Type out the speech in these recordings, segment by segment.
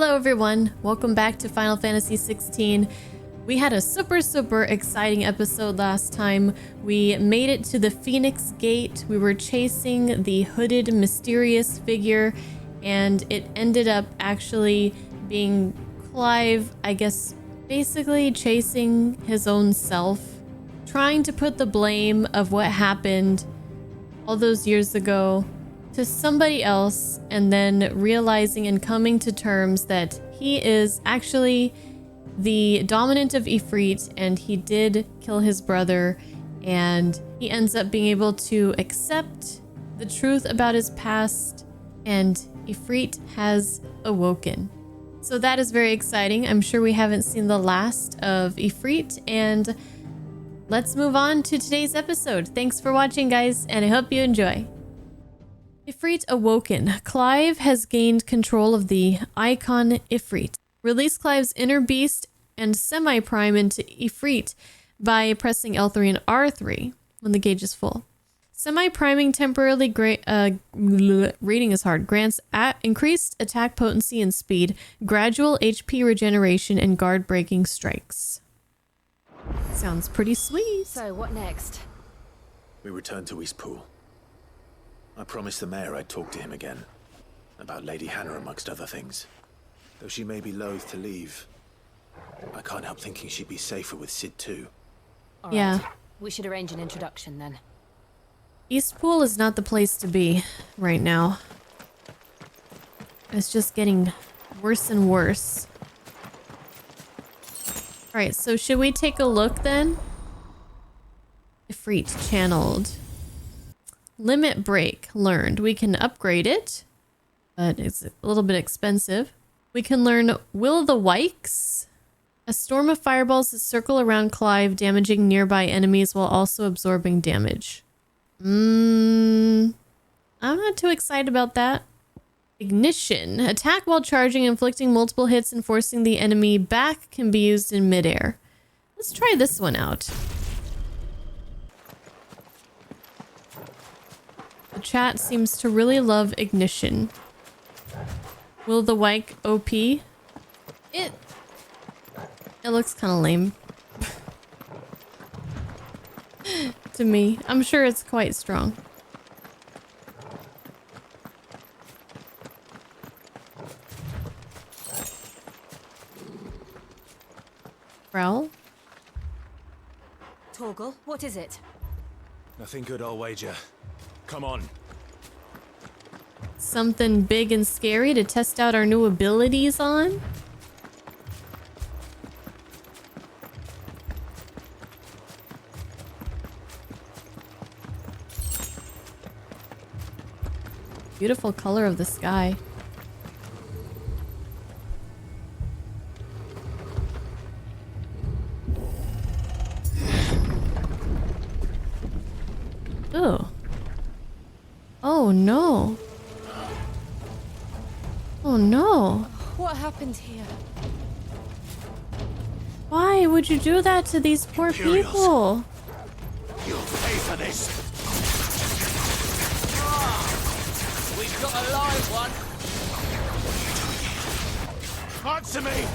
Hello everyone, welcome back to Final Fantasy XVI. We had a super exciting episode last time. We made it to the Phoenix Gate. We were chasing the hooded mysterious figure and it ended up actually being Clive, I guess, basically chasing his own self, trying to put the blame of what happened all those years ago to somebody else, and then realizing and coming to terms that he is actually the dominant of Ifrit and he did kill his brother, and he ends up being able to accept the truth about his past, and Ifrit has awoken. So that is very exciting. I'm sure we haven't seen the last of Ifrit, and let's move on to today's episode. Thanks for watching, guys, and I hope you enjoy. Ifrit awoken. Clive has gained control of the icon Ifrit. Release Clive's inner beast and semi-prime into Ifrit by pressing L3 and R3 when the gauge is full. Semi-priming temporarily reading is hard. Grants increased attack potency and speed, gradual HP regeneration, and guard breaking strikes. Sounds pretty sweet. So what next? We return to Eastpool. I promised the mayor I'd talk to him again. About Lady Hannah amongst other things. Though she may be loath to leave, I can't help thinking she'd be safer with Sid too. All yeah. Right. We should arrange an introduction then. Eastpool is not the place to be right now. It's just getting worse and worse. Alright, so should we take a look then? Ifrit channeled. Limit break learned. We can upgrade it, but it's a little bit expensive. We can learn Will the Wykes. A storm of fireballs circle around Clive, damaging nearby enemies while also absorbing damage. I'm not too excited about that. Ignition. Attack while charging, inflicting multiple hits and forcing the enemy back can be used in midair. Let's try this one out. The chat seems to really love Ignition. Will the Wyke OP? It looks kind of lame. To me. I'm sure it's quite strong. Prowl? Torgal, what is it? Nothing good, I'll wager. Come on. Something big and scary to test out our new abilities on? Beautiful color of the sky. Ooh. Oh no. Oh no. What happened here? Why would you do that to these poor people? You'll pay for this. We've got a live one. Answer me.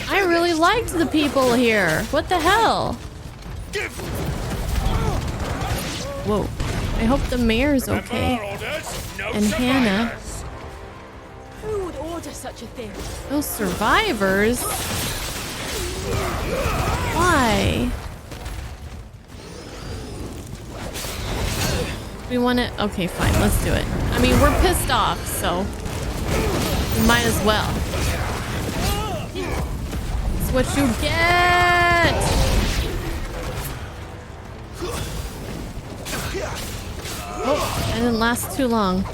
I really liked the people here. What the hell? Whoa. I hope the mayor's okay. And Hannah. Who would order such a thing? Those survivors? Why? We want to... Okay, fine. Let's do it. I mean, we're pissed off, so... we might as well. It's what you get! Oh, it didn't last too long.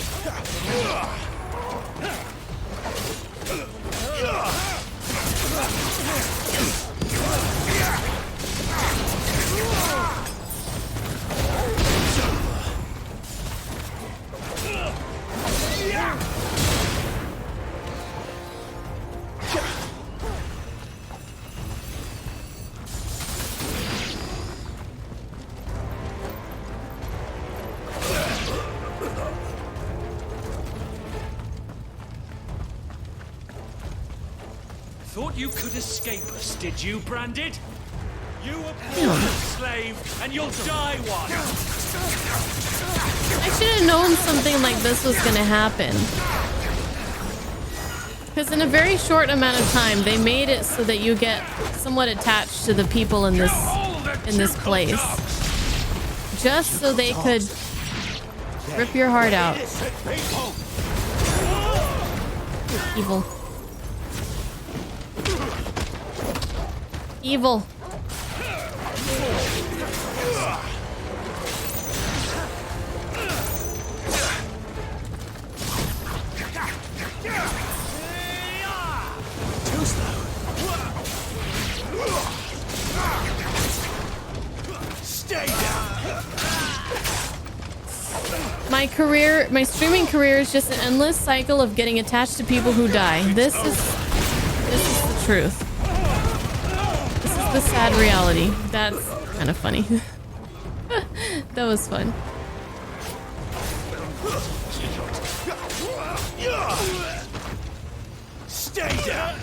thought you could escape us, did you, Branded? You were born a slave, and you'll die one. I should have known something like this was gonna happen. Because in a very short amount of time, they made it so that you get somewhat attached to the people in this place. Just so they could rip your heart out. Evil. Evil. Too slow. Stay down. My streaming career is just an endless cycle of getting attached to people who die. This is the truth. This is the sad reality. That's kind of funny. That was fun. Stay down.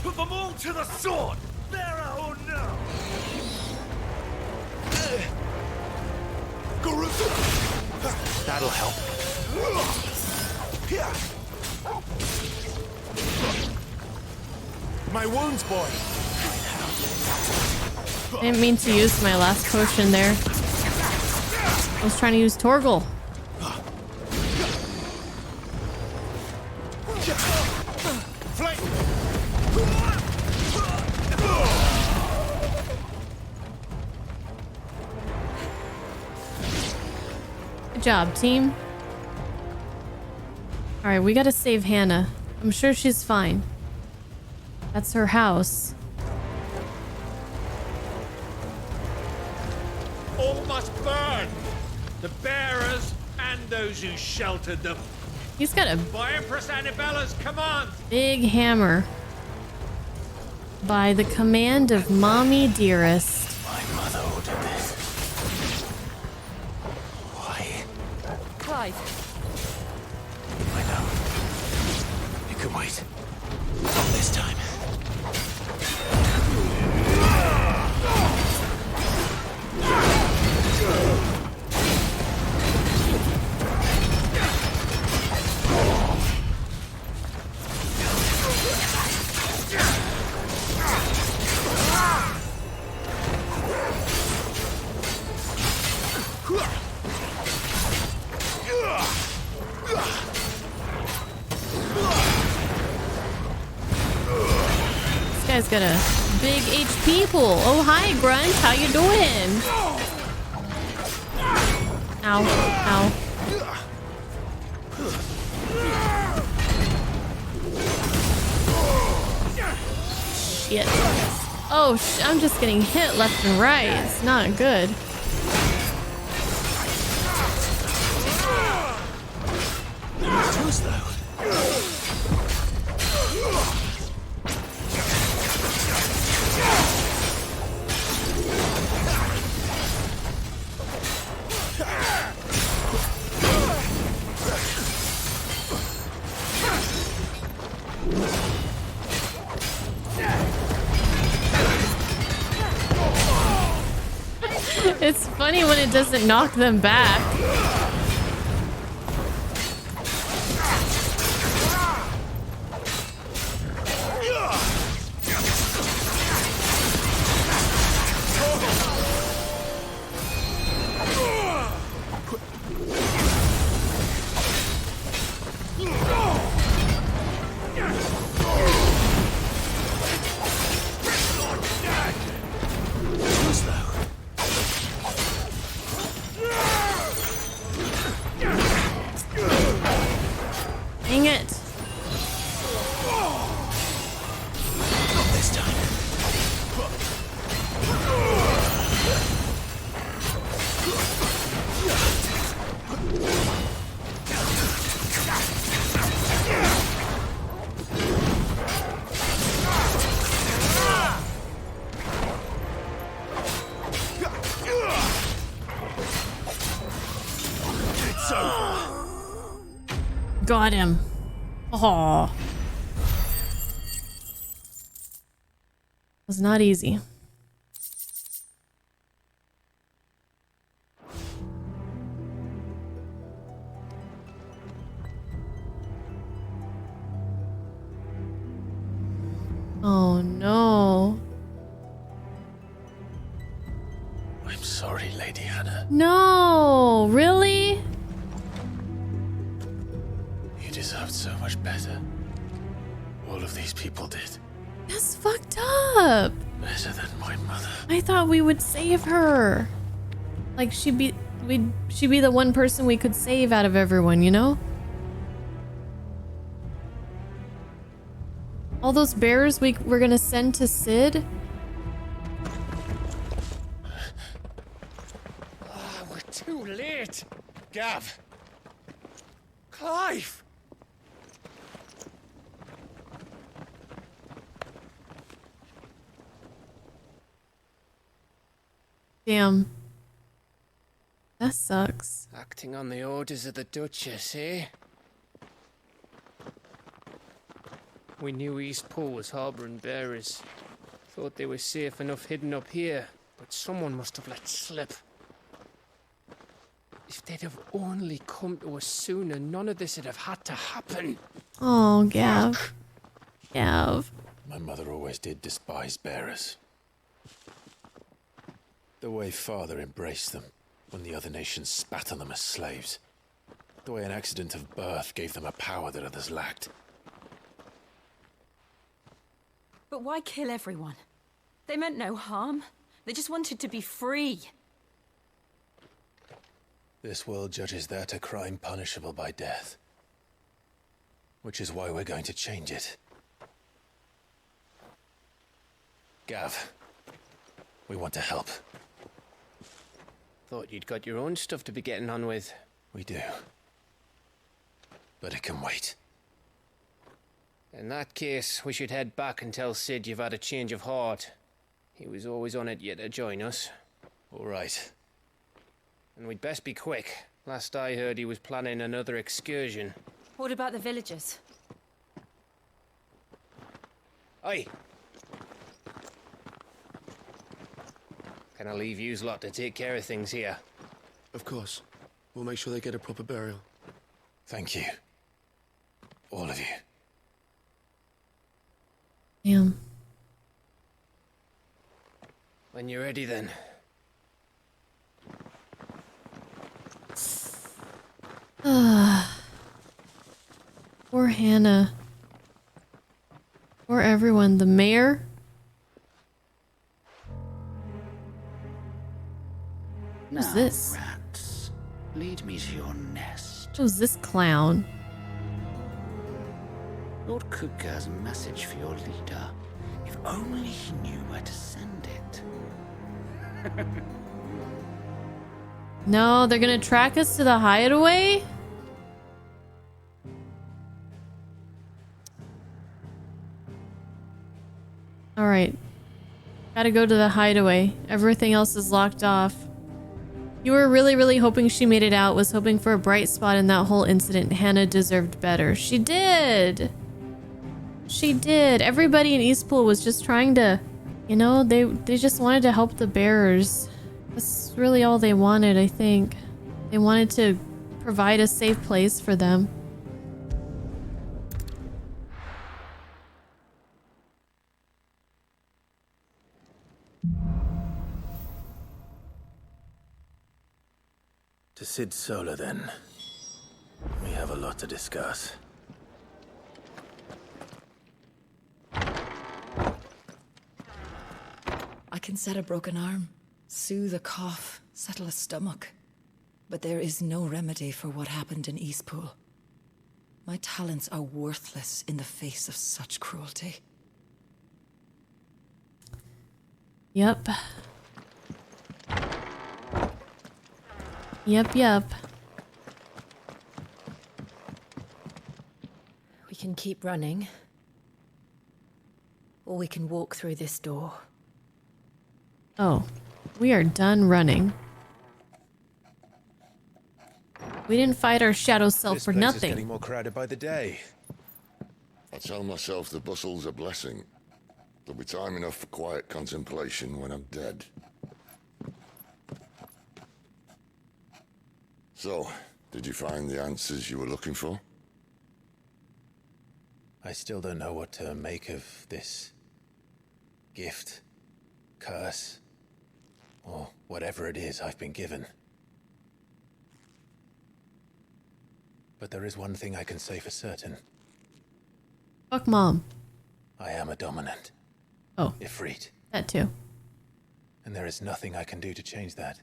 Put them all to the sword! There or no! That'll help. My wounds, boy. I didn't mean to use my last potion there. I was trying to use Torgal. Good job, team. Alright, we gotta save Hannah. I'm sure she's fine. That's her house. All must burn! The bearers and those who sheltered them. He's got a By Empress Annabella's command! big hammer. By the command of Mommy Dearest. My mother ordered this. Why? Clive, I know. It could wait. Not this time. This guy's got a big HP pool. Oh, hi, Grunt. How you doing? Ow. Ow. Shit. Oh, I'm just getting hit left and right. It's not good. Too slow. It's funny when it doesn't knock them back. It's over. Got him. Oh. Was not easy. Oh no. I'm sorry, Lady Hannah. No, really? You deserved so much better. All of these people did. That's fucked up. Better than my mother. I thought we would save her. Like she'd be the one person we could save out of everyone, you know? All those bears we're gonna send to Sid? We're too late. Gav. Clive. Damn. That sucks. Acting on the orders of the Duchess, eh? We knew Eastpool was harbouring bearers. Thought they were safe enough hidden up here, but someone must have let slip. If they'd have only come to us sooner, none of this would have had to happen. Oh, Gav. Gav. My mother always did despise bearers. The way Father embraced them when the other nations spat on them as slaves. The way an accident of birth gave them a power that others lacked. But why kill everyone? They meant no harm. They just wanted to be free. This world judges that a crime punishable by death. Which is why we're going to change it. Gav, we want to help. Thought you'd got your own stuff to be getting on with. We do. But it can wait. In that case, we should head back and tell Sid you've had a change of heart. He was always on it yet to join us. All right. And we'd best be quick. Last I heard, he was planning another excursion. What about the villagers? Aye. Can I leave yous lot to take care of things here? Of course. We'll make sure they get a proper burial. Thank you. All of you. Damn. When you're ready, then. Poor Hannah. Poor everyone. The mayor? Who's this? Rats, lead me to your nest. Who's this clown? Lord Kupka's message for your leader. If only he knew where to send it. No, they're gonna track us to the hideaway? Alright. Gotta go to the hideaway. Everything else is locked off. You were really hoping she made it out, was hoping for a bright spot in that whole incident. Hannah deserved better. She did! She did. Everybody in Eastpool was just trying to, you know, they just wanted to help the bearers. That's really all they wanted, I think. They wanted to provide a safe place for them. To Sid Solar, then. We have a lot to discuss. I can set a broken arm, soothe a cough, settle a stomach. But there is no remedy for what happened in Eastpool. My talents are worthless in the face of such cruelty. Yep. Yep. can keep running, or we can walk through this door. Oh, we are done running. We didn't fight our shadow self This for place is nothing. getting more crowded by the day. I tell myself the bustle's a blessing. There'll be time enough for quiet contemplation when I'm dead. So, did you find the answers you were looking for? I still don't know what to make of this gift, curse, or whatever it is I've been given. But there is one thing I can say for certain. Fuck mom. I am a dominant. Oh, Ifrit. that too. And there is nothing I can do to change that.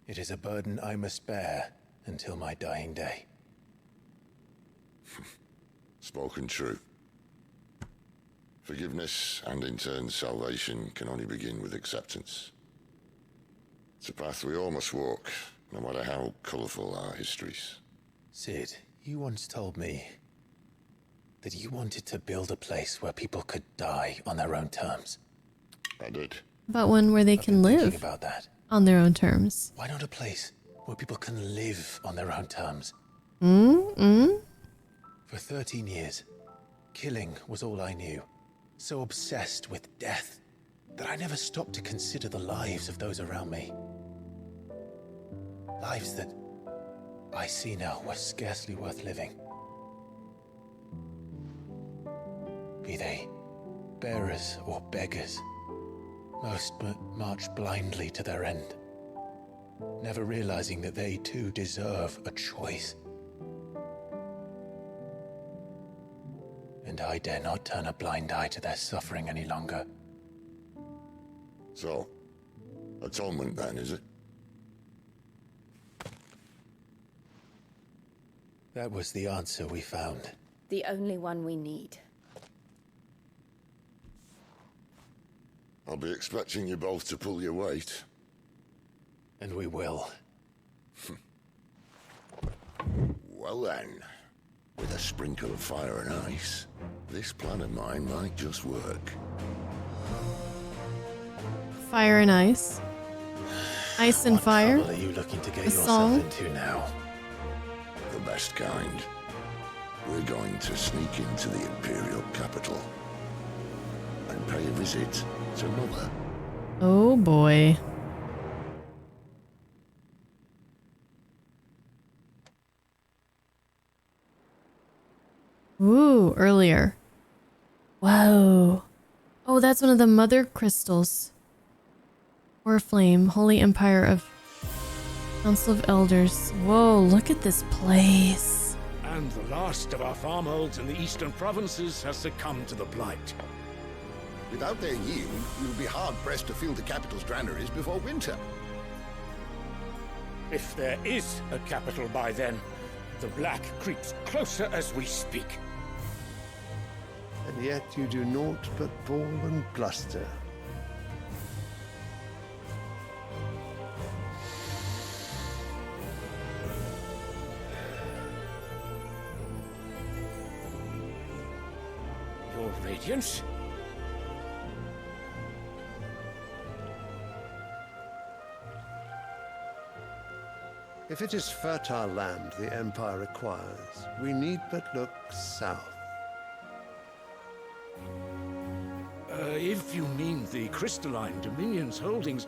It is a burden I must bear until my dying day. Spoken true. Forgiveness and in turn salvation can only begin with acceptance. It's a path we all must walk, no matter how colourful our histories. Sid, you once told me that you wanted to build a place where people could die on their own terms. I did. About one where they I've can been thinking live about that. on their own terms. Why not a place where people can live on their own terms? For 13 years, killing was all I knew. So obsessed with death that I never stopped to consider the lives of those around me. Lives that I see now were scarcely worth living. Be they bearers or beggars, most march blindly to their end, never realizing that they too deserve a choice. And I dare not turn a blind eye to their suffering any longer. So, atonement then, is it? That was the answer we found. The only one we need. I'll be expecting you both to pull your weight. And we will. Well then, with a sprinkle of fire and ice, this plan of mine might just work. Fire and ice. Ice and What fire. trouble are you looking to get A yourself song? into now? The best kind. We're going to sneak into the Imperial capital and pay a visit to Mother. Oh boy. Ooh, earlier. Whoa. Oh, that's one of the mother crystals. Oriflame, Holy Empire of Council of Elders. Whoa, look at this place. And the last of our farmholds in the eastern provinces has succumbed to the blight. Without their yield, you'll be hard-pressed to fill the capital's granaries before winter. If there is a capital by then, the black creeps closer as we speak. And yet you do naught but bawl and bluster. Your Radiance? If it is fertile land the Empire requires, we need but look south. If you mean the crystalline Dominion's holdings,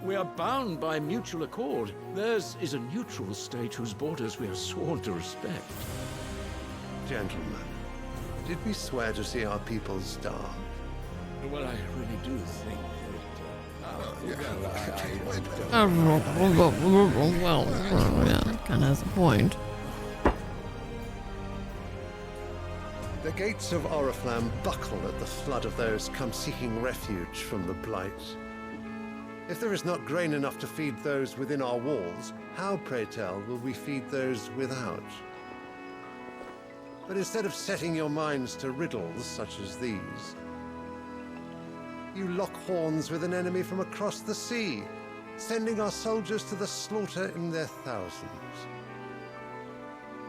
we are bound by mutual accord. Theirs is a neutral state whose borders we are sworn to respect. Gentlemen, did we swear to see our people starve? Well, I really do think Yeah, kind of has a point. The gates of Oriflamme buckle at the flood of those come seeking refuge from the Blight. If there is not grain enough to feed those within our walls, how, pray tell, will we feed those without? But instead of setting your minds to riddles such as these, you lock horns with an enemy from across the sea, sending our soldiers to the slaughter in their thousands.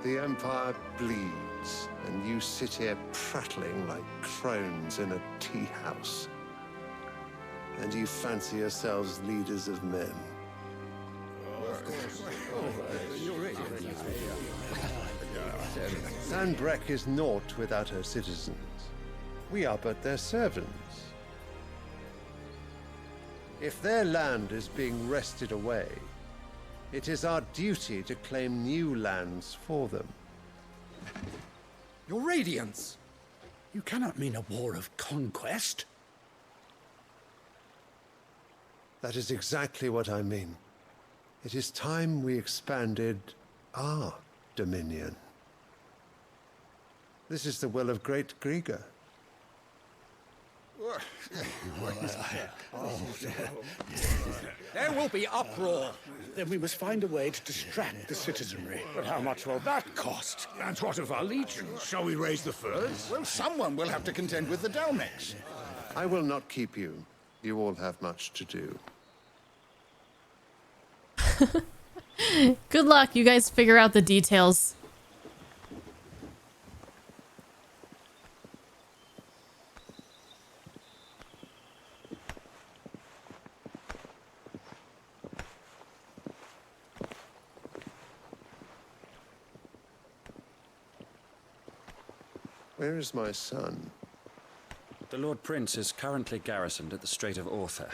The Empire bleeds, and you sit here prattling like crones in a tea house. And you fancy yourselves leaders of men. Sandbreck is naught without her citizens. We are but their servants. If their land is being wrested away, it is our duty to claim new lands for them. Your Radiance! You cannot mean a war of conquest. That is exactly what I mean. It is time we expanded our dominion. This is the will of Great Grieger. There will be uproar. Then we must find a way to distract the citizenry. But how much will that cost? And what of our legions? Shall we raise the furs? Well, someone will have to contend with the Dalmex. I will not keep you. You all have much to do. Good luck. You guys figure out the details. Where is my son? The Lord Prince is currently garrisoned at the Strait of Arthur.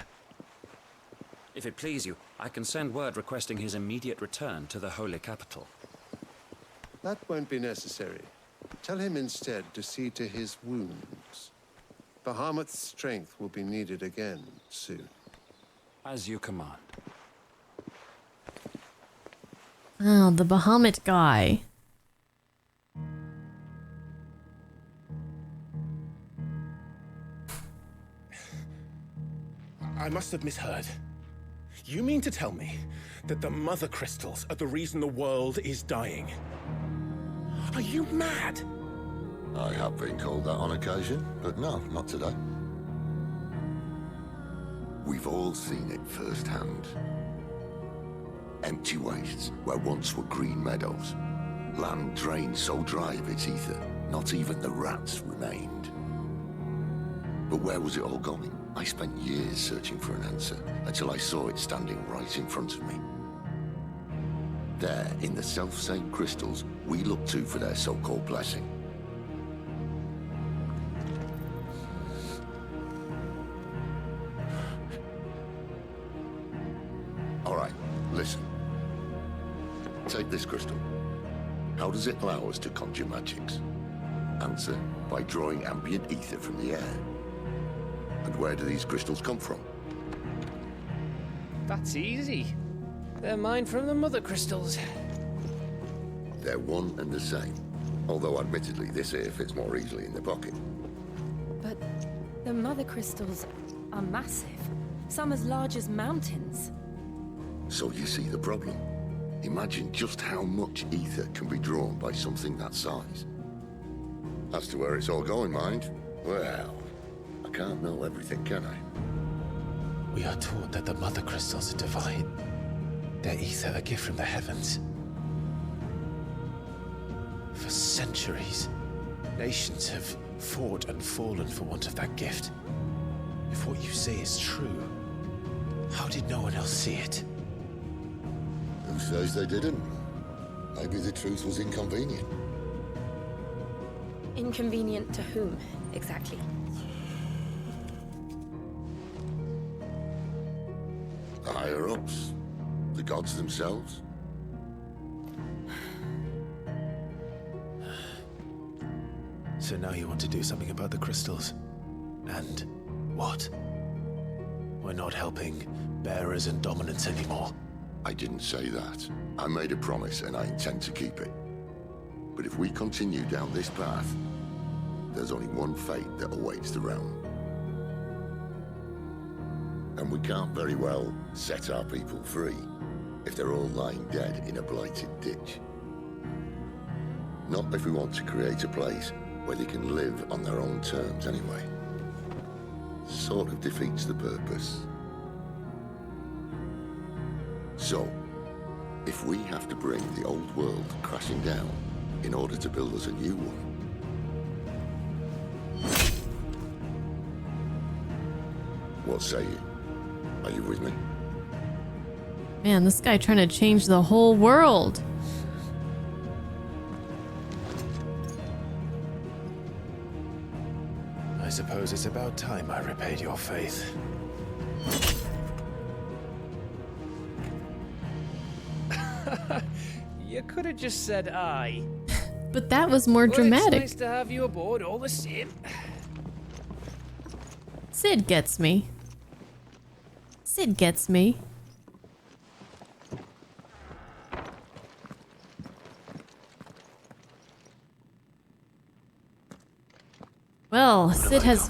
If it please you, I can send word requesting his immediate return to the Holy Capital. That won't be necessary. Tell him instead to see to his wounds. Bahamut's strength will be needed again soon. As you command. Oh, the Bahamut guy. I must have misheard. You mean to tell me that the Mother Crystals are the reason the world is dying? Are you mad? I have been called that on occasion, but no, not today. We've all seen it firsthand. Empty wastes where once were green meadows. Land drained so dry of its ether, not even the rats remained. But where was it all going? I spent years searching for an answer, until I saw it standing right in front of me. There, in the self-same crystals we look to for their so-called blessing. All right, listen. Take this crystal. How does it allow us to conjure magics? Answer, by drawing ambient ether from the air. And where do these crystals come from? That's easy. They're mine from the Mother Crystals. They're one and the same. Although admittedly this here fits more easily in the pocket. But the Mother Crystals are massive. Some as large as mountains. So you see the problem. Imagine just how much ether can be drawn by something that size. As to where it's all going, mind, well, I can't know everything, can I? We are taught that the Mother Crystals are divine. Their ether a gift from the heavens. For centuries, nations have fought and fallen for want of that gift. If what you say is true, how did no one else see it? Who says they didn't? Maybe the truth was inconvenient. Inconvenient to whom, exactly? The higher-ups? The gods themselves? So now you want to do something about the crystals? And what? We're not helping bearers and dominants anymore. I didn't say that. I made a promise and I intend to keep it. But if we continue down this path, there's only one fate that awaits the realm. And we can't very well set our people free if they're all lying dead in a blighted ditch. Not if we want to create a place where they can live on their own terms anyway. Sort of defeats the purpose. So, if we have to bring the old world crashing down in order to build us a new one. What say you? Are you with me? Man, this guy trying to change the whole world. I suppose it's about time I repaid your faith. You could have just said aye. But that was more Well, dramatic. It's nice to have you aboard all the same. Sid gets me. Sid gets me. Well, Sid has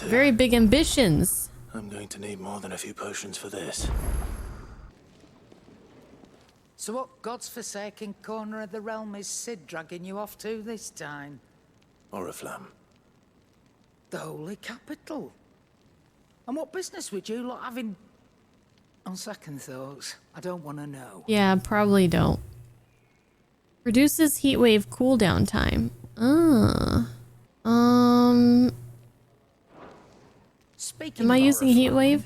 very big ambitions. I'm going to need more than a few potions for this. So what God's forsaken corner of the realm is Sid dragging you off to this time? Oriflamme. The holy capital. And what business would you lot having? On second thoughts, I don't want to know. Yeah, probably don't. Reduces heatwave cooldown time. Speaking Am I of using Oriflamme, heatwave?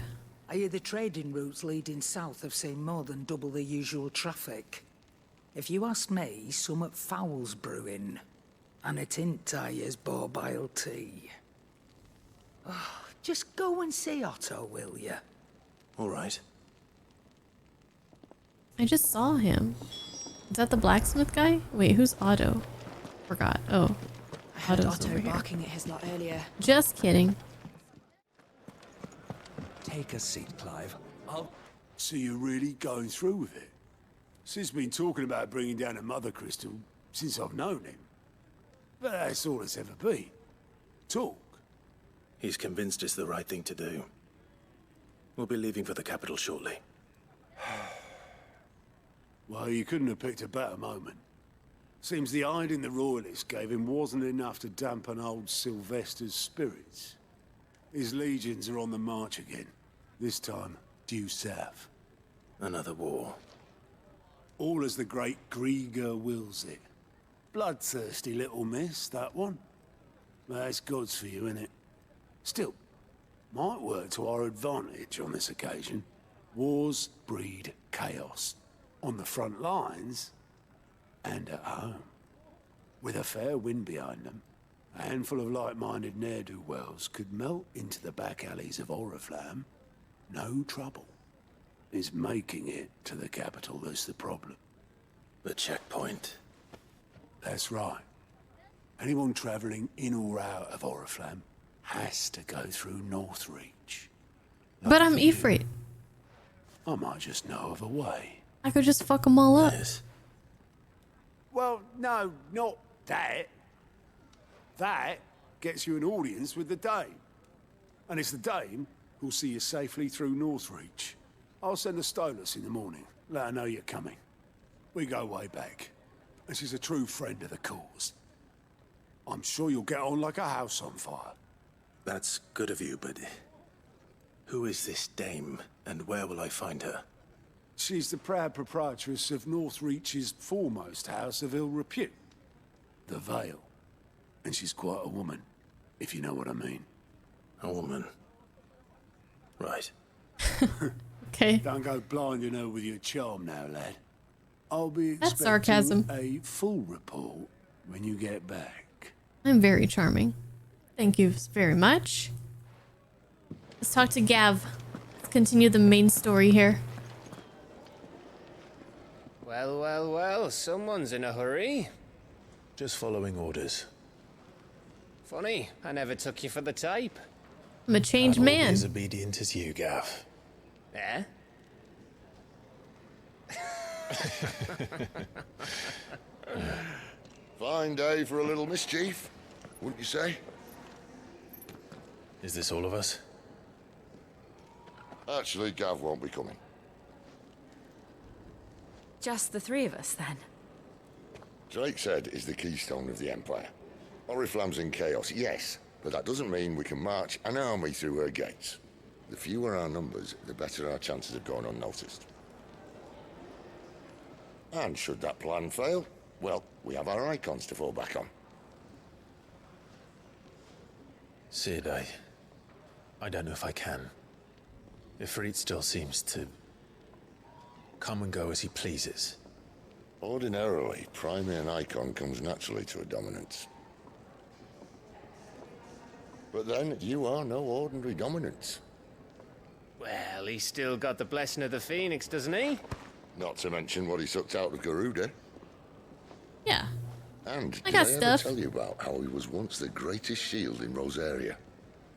I hear the trading routes leading south have seen more than double the usual traffic. If you ask me, summat foul's brewing. And it ain't Tyre's borbile tea. Oh, just go and see Otto, will you? All right. I just saw him. Is that the blacksmith guy? Wait, who's Otto? Forgot. Oh. I heard Otto's Otto over here. barking at his lot earlier. Just kidding. Take a seat, Clive. So you're really going through with it? Sid's been talking about bringing down a mother crystal since I've known him. But that's all it's ever been. Talk. He's convinced it's the right thing to do. We'll be leaving for the capital shortly. Well, you couldn't have picked a better moment. Seems the hiding the royalists gave him wasn't enough to dampen old Sylvester's spirits. His legions are on the march again. This time, due south. Another war. All as the great Grieger wills it. Bloodthirsty little miss, that one. That's God's for you, innit? Still, might work to our advantage on this occasion. Wars breed chaos. On the front lines, and at home. With a fair wind behind them, a handful of like-minded ne'er-do-wells could melt into the back alleys of Oriflamme. No trouble. It's making it to the capital that's the problem. The checkpoint. That's right. Anyone travelling in or out of Oriflamme has to go through Northreach. But I'm Ifrit. I might just know of a way. I could just fuck them all up. Yes. Well, no, not that. That gets you an audience with the Dame. And it's the Dame who'll see you safely through Northreach. I'll send a Stolas in the morning. Let her know you're coming. We go way back. And she's a true friend of the cause. I'm sure you'll get on like a house on fire. That's good of you, but who is this Dame, and where will I find her? She's the proud proprietress of Northreach's foremost house of ill repute, the Vale. And she's quite a woman, if you know what I mean. A woman. Right. Okay. Don't go blinding her with your charm now, lad. I'll be That's expecting sarcasm. a full report when you get back. I'm very charming. Thank you very much. Let's talk to Gav. Let's continue the main story here. Well, well, well, someone's in a hurry. Just following orders. Funny, I never took you for the type. I'm a changed man. As obedient as you, Gav. Eh? Fine day for a little mischief, wouldn't you say? Is this all of us? Actually, Gav won't be coming. Just the three of us, then? Drake's Head is the keystone of the Empire. Oriflamme's in chaos, yes, but that doesn't mean we can march an army through her gates. The fewer our numbers, the better our chances of going unnoticed. And should that plan fail, well, we have our icons to fall back on. Sid, I don't know if I can. Ifrit still seems to come and go as he pleases. Ordinarily, priming an icon comes naturally to a dominance. But then, you are no ordinary dominance. Well, he's still got the blessing of the Phoenix, doesn't he? Not to mention what he sucked out of Garuda. Yeah. And I did got I ever stuff. tell you about how he was once the greatest shield in Rosaria?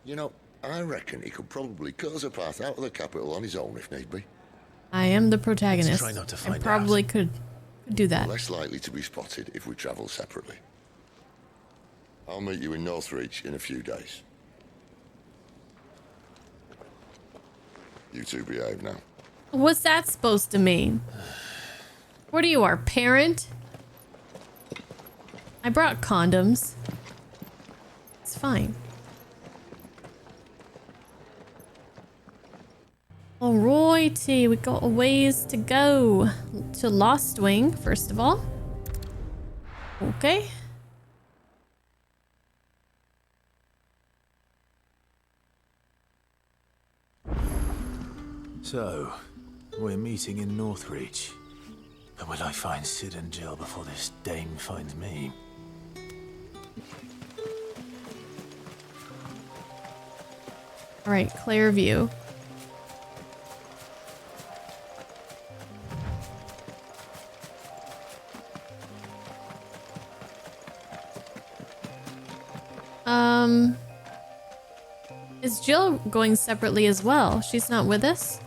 You know, I reckon he could probably cut us a path out of the capital on his own if need be. I am the protagonist. Let's try not to find I probably could do that. Less likely to be spotted if we travel separately. I'll meet you in Northreach in a few days. You two behave now. What's that supposed to mean? What are you, our parent? I brought condoms. It's fine. Alrighty, we got a ways to go to Lost Wing, first of all. Okay. So, we're meeting in Northreach. But will I find Sid and Jill before this dame finds me? Alright, clear view. Is Jill going separately as well? She's not with us?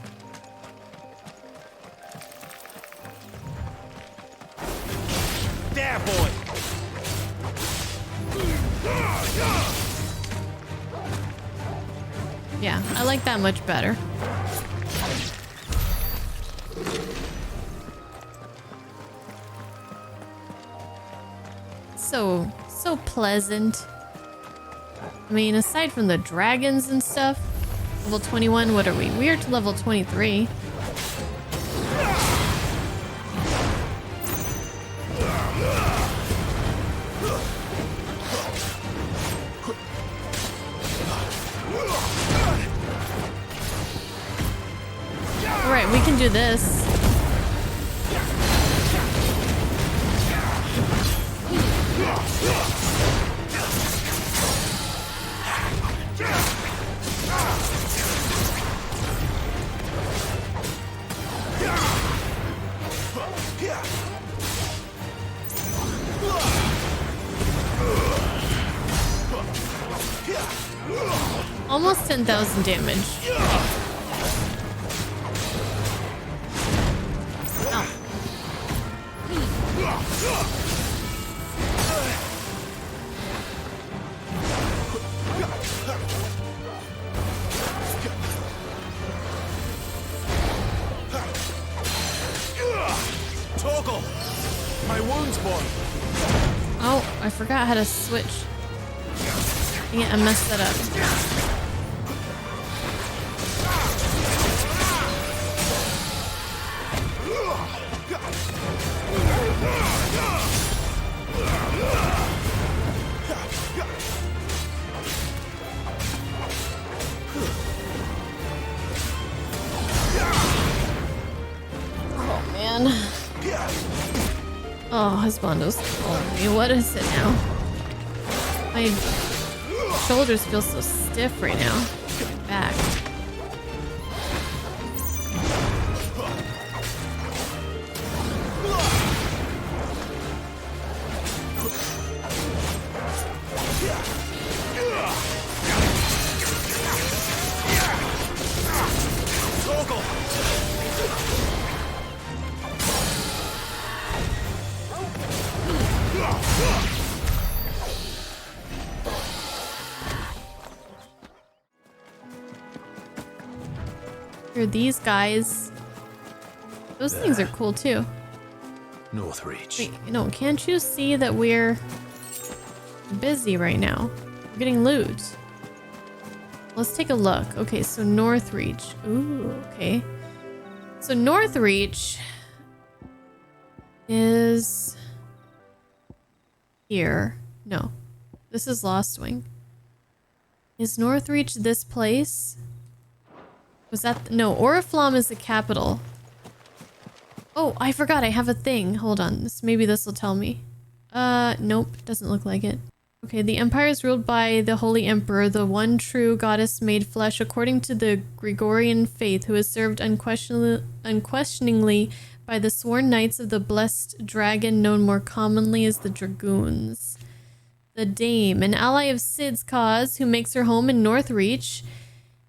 There, boy! Yeah, I like that much better. So pleasant. I mean, aside from the dragons and stuff, level 21, what are we? We're to level 23. Alright, we can do this. Almost 10,000 damage. Oh. Torgal! My wounds, boy! Oh, I forgot how to switch. Dang it, I messed that up. Oh man. Oh, Husbando's calling me. What is it now? My shoulders feel so stiff right now. My back. Here, these guys. Those things are cool too. Northreach. Wait, no, can't you see that we're busy right now? We're getting loot. Let's take a look. Okay, so Northreach. Ooh, okay. So Northreach is here. No. This is Lostwing. Is Northreach this place? Was that... No, Oriflamme is the capital. Oh, I forgot. I have a thing. Hold on. Maybe this will tell me. Nope. Doesn't look like it. Okay, the empire is ruled by the Holy Emperor, the one true goddess made flesh according to the Gregorian faith, who is served unquestioningly by the sworn knights of the blessed dragon known more commonly as the Dragoons. The Dame, an ally of Cid's cause, who makes her home in Northreach.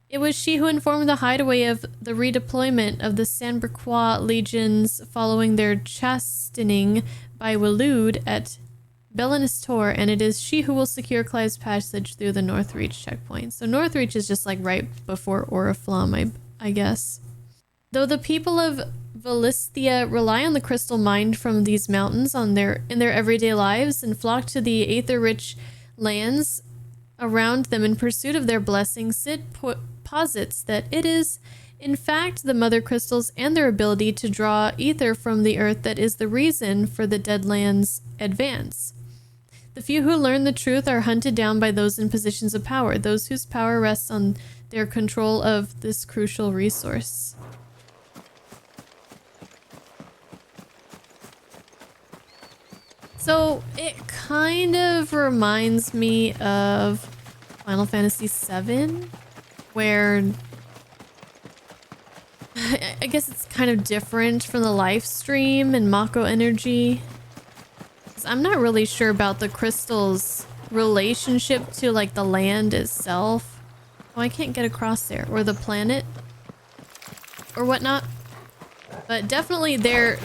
It was she who informed the hideaway of the redeployment of the Sanbrequois legions following their chastening by Waloed at Belenistor, and it is she who will secure Clive's passage through the Northreach checkpoint. So Northreach is just like right before Oriflamme, I guess. Though the people of Valisthia rely on the crystal mined from these mountains in their everyday lives and flock to the aether-rich lands around them in pursuit of their blessings, Cid posits that it is, in fact, the mother crystals and their ability to draw ether from the earth that is the reason for the Deadlands' advance. The few who learn the truth are hunted down by those in positions of power, those whose power rests on their control of this crucial resource. So it kind of reminds me of Final Fantasy VII, where I guess it's kind of different from the live stream and Mako energy. I'm not really sure about the crystal's relationship to like the land itself. Oh, I can't get across there. Or the planet. Or whatnot. But definitely they're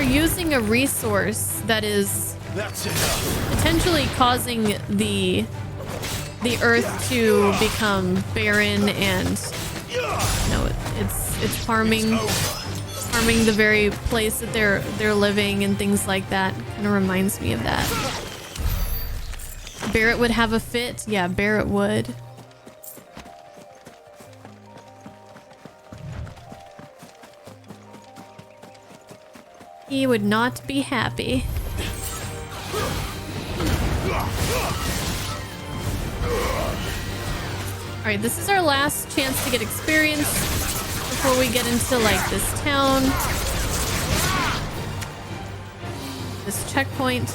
using a resource that is potentially causing the earth to become barren, and you know, it's harming the very place that they're living and things like that. Kind of reminds me of that. Barrett would have a fit. Yeah, Barrett would. He would not be happy. Alright, this is our last chance to get experience before we get into like this town. This checkpoint.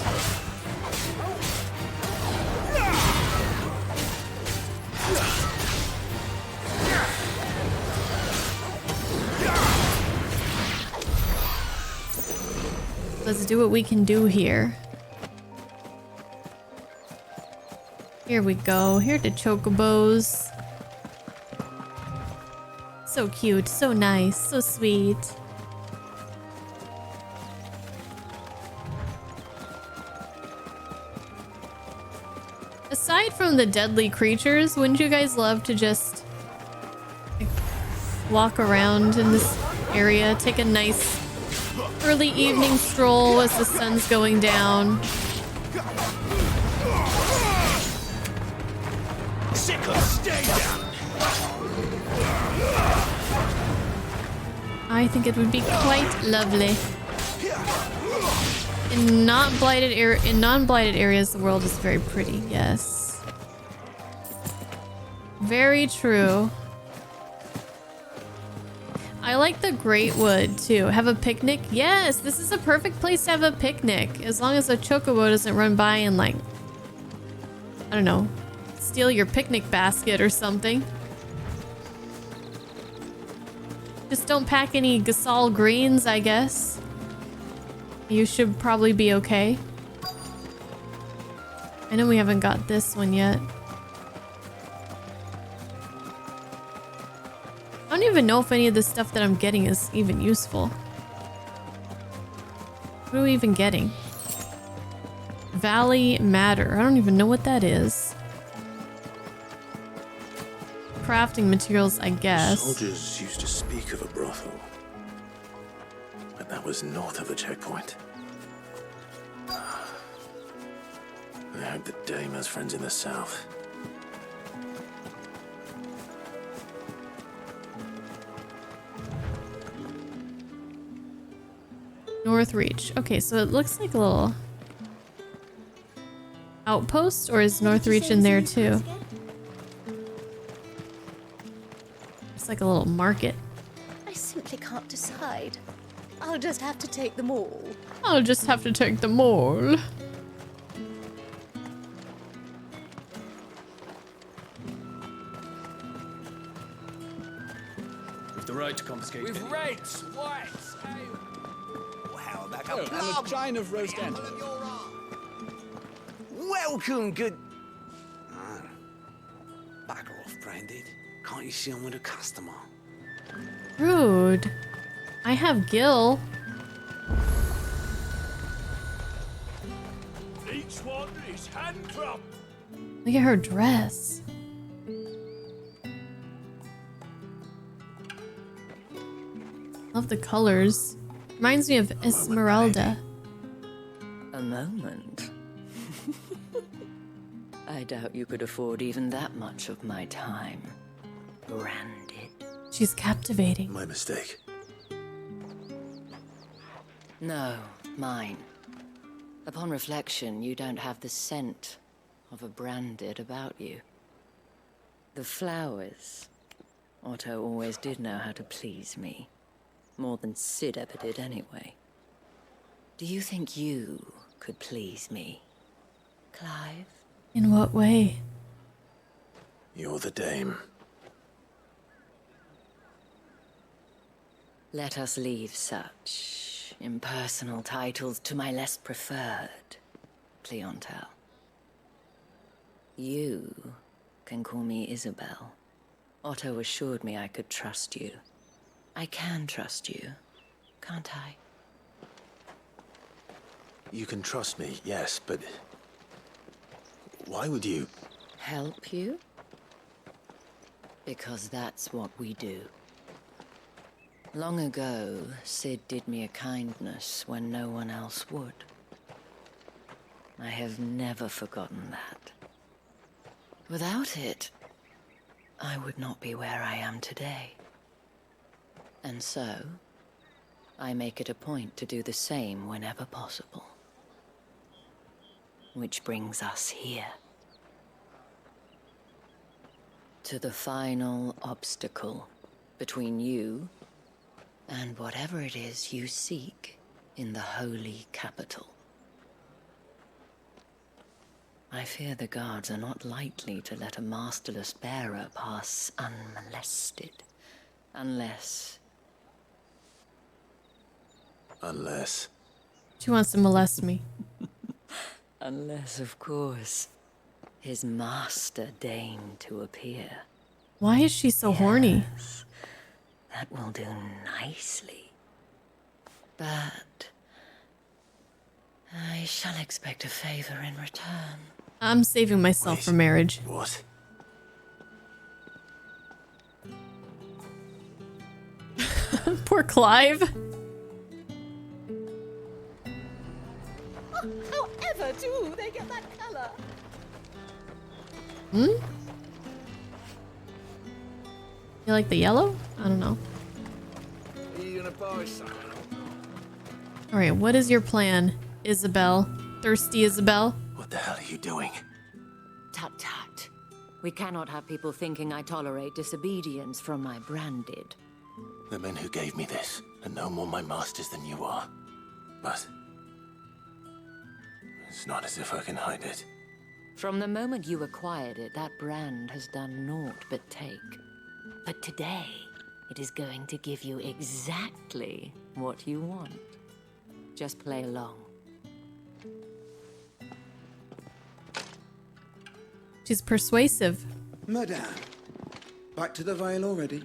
Let's do what we can do here. Here we go. Here to chocobos. So cute, so nice, so sweet. Aside from the deadly creatures, wouldn't you guys love to just like, walk around in this area, take a nice early evening stroll as the sun's going down? I think it would be quite lovely. In non-blighted areas, the world is very pretty. Yes, very true. I like the Great Wood too. Have a picnic? Yes, this is a perfect place to have a picnic. As long as a chocobo doesn't run by and like, I don't know, steal your picnic basket or something. Just don't pack any Gasol greens, I guess. You should probably be okay. I know we haven't got this one yet. I don't even know if any of the stuff that I'm getting is even useful. What are we even getting? Valley Matter. I don't even know what that is. Crafting materials, I guess. Soldiers used to speak of a brothel, but that was north of the checkpoint. I hope the Dame has friends in the south. Northreach. Okay, so it looks like a little outpost, or is Northreach in there too? It's like a little market. I simply can't decide. I'll just have to take them all. I'll just have to take them all. With the right to confiscate. With rates, whites. Wow, that Oh, and a chine of roast end. Welcome, good. Bugger off, Branded. Can't you see I'm with a customer? Rude. I have Gil. Each one is hand club. Look at her dress. Love the colors. Reminds me of Esmeralda. A moment. I doubt you could afford even that much of my time. Branded. She's captivating. My mistake. No, mine. Upon reflection, you don't have the scent of a Branded about you. The flowers. Otto always did know how to please me. More than Sid ever did anyway. Do you think you could please me, Clive? In what way? You're the dame. Let us leave such impersonal titles to my less preferred clientele. You can call me Isabel. Otto assured me I could trust you. I can trust you, can't I? You can trust me, yes, but why would you? Help you? Because that's what we do. Long ago, Sid did me a kindness when no one else would. I have never forgotten that. Without it, I would not be where I am today. And so, I make it a point to do the same whenever possible. Which brings us here. To the final obstacle between you and whatever it is you seek in the holy capital. I fear the guards are not likely to let a masterless bearer pass unmolested, unless... Unless... She wants to molest me. Unless, of course, his master deigned to appear. Why is she so horny? That will do nicely. But I shall expect a favor in return. I'm saving myself for marriage. What? Poor Clive. However do they get that color? Hmm? You like the yellow? I don't know. Are you gonna buy something? Alright, what is your plan, Isabel? Thirsty Isabel? What the hell are you doing? Tut tut. We cannot have people thinking I tolerate disobedience from my Branded. The men who gave me this are no more my masters than you are. But it's not as if I can hide it. From the moment you acquired it, that brand has done naught but take. But today, it is going to give you exactly what you want. Just play along. She's persuasive. Madame, back to the Vale already?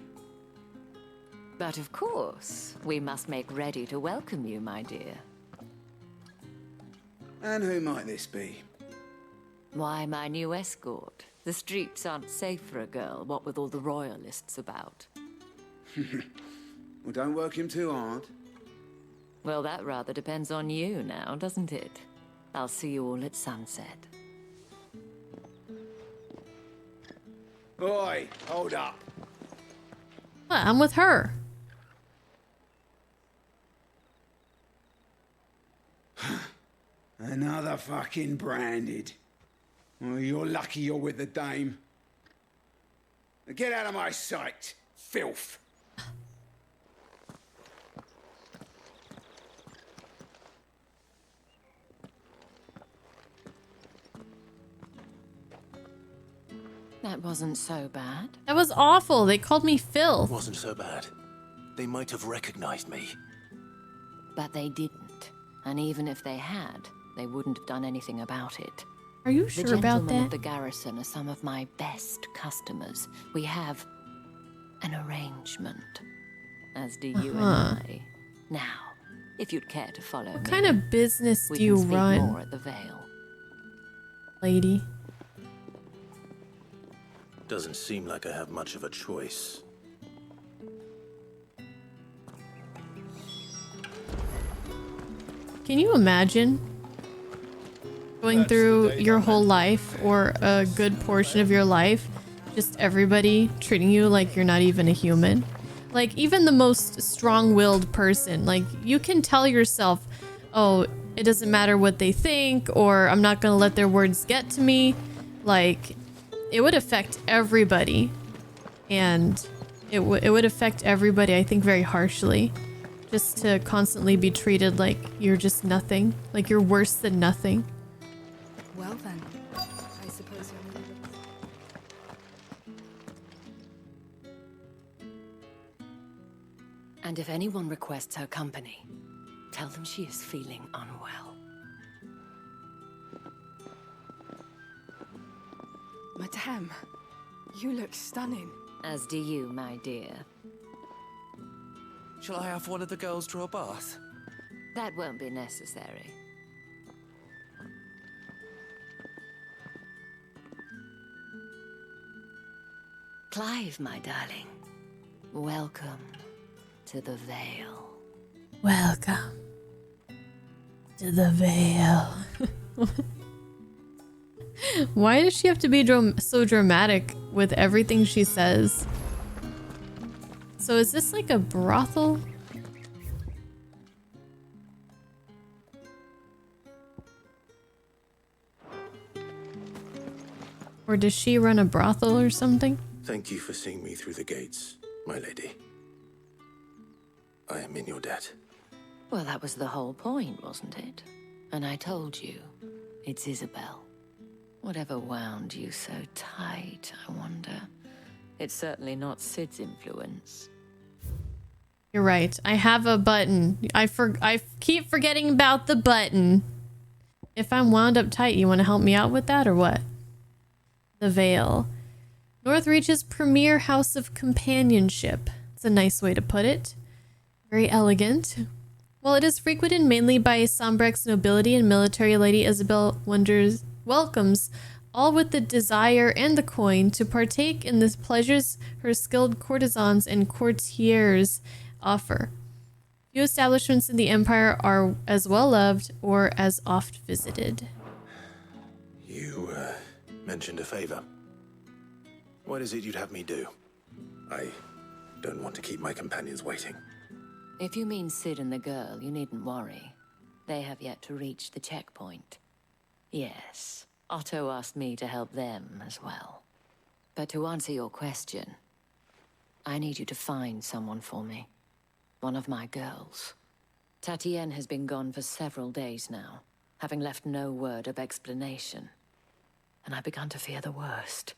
But of course, we must make ready to welcome you, my dear. And who might this be? Why, my new escort. The streets aren't safe for a girl, what with all the royalists about. Well, don't work him too hard. Well, that rather depends on you now, doesn't it? I'll see you all at sunset. Oi, hold up. What? I'm with her. Another fucking Branded. Well, you're lucky you're with the dame. Now get out of my sight, filth. That wasn't so bad. That was awful. They called me Phil. Wasn't so bad. They might have recognized me. But they didn't. And even if they had, they wouldn't have done anything about it. Are you sure about The gentlemen of that? the garrison are some of my best customers. We have an arrangement, as do you and I. Now, if you'd care to follow me. What kind of business we do you can speak run, more at the Vale. lady? Doesn't seem like I have much of a choice. Can you imagine going through your whole life, or a good portion of your life, just everybody treating you like you're not even a human? Like, even the most strong-willed person, like, you can tell yourself, oh, it doesn't matter what they think, or I'm not gonna let their words get to me. Like, it would affect everybody, and it would affect everybody, I think, very harshly. Just to constantly be treated like you're just nothing, like you're worse than nothing. Well then, I suppose you're moving. And if anyone requests her company, tell them she is feeling unwell. Madame, you look stunning. As do you, my dear. Shall I have one of the girls draw a bath? That won't be necessary. Clive, my darling. Welcome to the Vale. Welcome to the Vale. Why does she have to be so dramatic with everything she says? So is this like a brothel? Or does she run a brothel or something? Thank you for seeing me through the gates, my lady. I am in your debt. Well, that was the whole point, wasn't it? And I told you, it's Isabel. Whatever wound you so tight, I wonder. It's certainly not Sid's influence. You're right. I have a button. I keep forgetting about the button. If I'm wound up tight, you want to help me out with that or what? The Vale. Northreach's premier house of companionship. It's a nice way to put it. Very elegant. While it is frequented mainly by Sombrex nobility and military, Lady Isabel welcomes all with the desire and the coin to partake in the pleasures her skilled courtesans and courtiers offer. Few establishments in the Empire are as well loved or as oft visited. You, mentioned a favor. What is it you'd have me do? I don't want to keep my companions waiting. If you mean Sid and the girl, you needn't worry. They have yet to reach the checkpoint. Yes, Otto asked me to help them as well. But to answer your question, I need you to find someone for me. One of my girls. Tatienne has been gone for several days now, having left no word of explanation. And I've begun to fear the worst.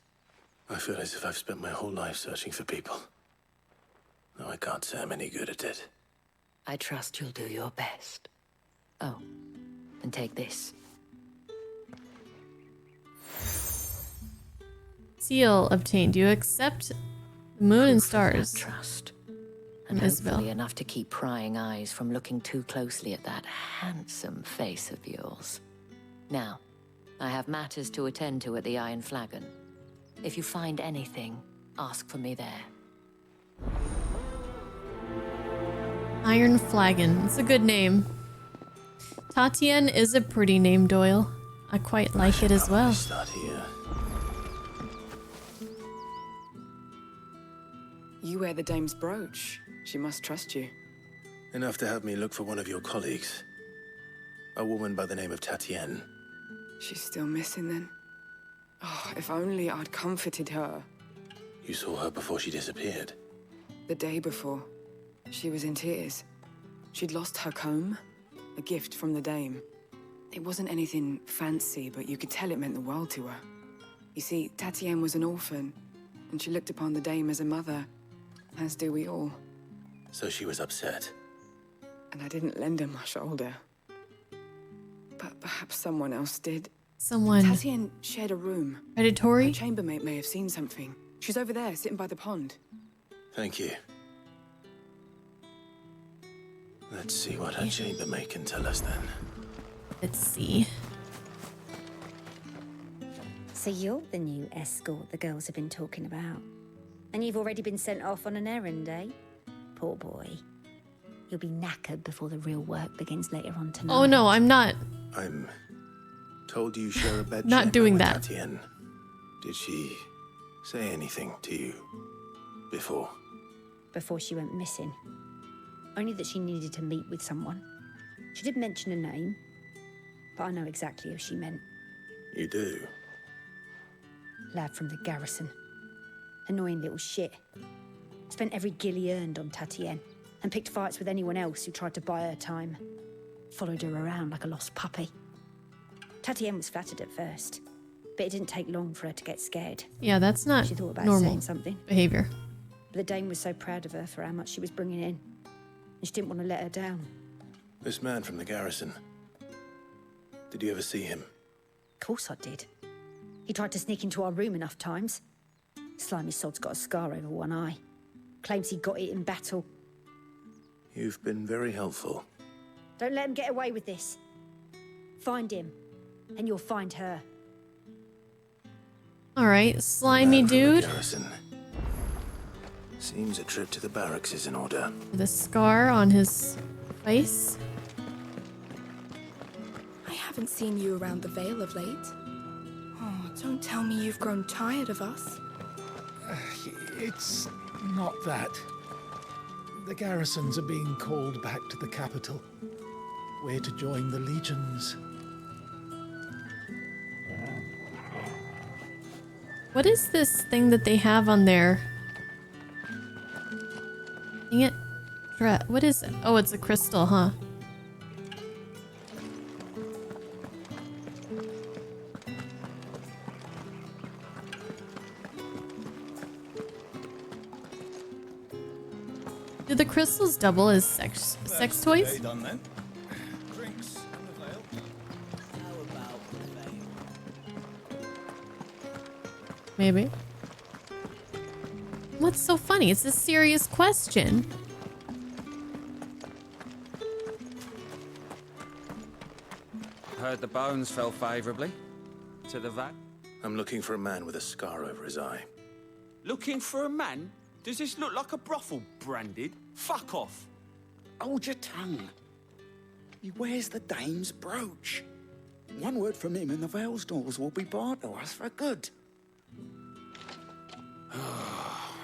I feel as if I've spent my whole life searching for people. No, I can't say I'm any good at it. I trust you'll do your best. Oh, and take this. Seal obtained. You accept the moon and stars. Trust. And hopefully enough to keep prying eyes from looking too closely at that handsome face of yours. Now, I have matters to attend to at the Iron Flagon. If you find anything, ask for me there. Iron Flagon. It's a good name. Tatienne is a pretty name, Doyle. I quite like it as well. Start here. You wear the dame's brooch. She must trust you. Enough to have me look for one of your colleagues. A woman by the name of Tatienne. She's still missing then? If only I'd comforted her. You saw her before she disappeared. The day before, she was in tears. She'd lost her comb, a gift from the dame. It wasn't anything fancy, but you could tell it meant the world to her. You see, Tatienne was an orphan, and she looked upon the dame as a mother, as do we all. So she was upset. And I didn't lend her my shoulder. But perhaps someone else did. Someone... Tatienne shared a room. Predatory? Her chambermaid may have seen something. She's over there, sitting by the pond. Thank you. Let's see what her chambermaid can tell us then. Let's see. So you're the new escort the girls have been talking about. And you've already been sent off on an errand, eh? Poor boy. You'll be knackered before the real work begins later on tonight. Oh no, I'm not. I'm told you share a bed. Not doing with that. Tatienne. Did she say anything to you before? Before she went missing. Only that she needed to meet with someone. She did mention a name, but I know exactly who she meant. You do? Lad from the garrison. Annoying little shit. Spent every guil he earned on Tatienne, and picked fights with anyone else who tried to buy her time. Followed her around like a lost puppy. Tatienne was flattered at first, but it didn't take long for her to get scared. Yeah, that's not She thought about normal saying something. behavior. But the dame was so proud of her for how much she was bringing in, and she didn't want to let her down. This man from the garrison. Did you ever see him? Of course I did. He tried to sneak into our room enough times. Slimy sod's got a scar over one eye. Claims he got it in battle. You've been very helpful. Don't let him get away with this. Find him, and you'll find her. Alright, slimy dude. Garrison. Seems a trip to the barracks is in order. The scar on his face. I haven't seen you around the Vale of late. Oh, don't tell me you've grown tired of us. It's not that. The garrisons are being called back to the capital. We're to join the legions. What is this thing that they have on there? Dang it. What is it? Oh, it's a crystal, huh? Do the crystals double as sex toys? Done then. Drinks in the Vale. How about the Vale? Maybe. What's so funny? It's a serious question. Heard the bones fell favourably to the vat. I'm looking for a man with a scar over his eye. Looking for a man? Does this look like a brothel, Branded? Fuck off. Hold your tongue. He wears the dame's brooch. One word from him and the Vale's doors will be barred to us for good.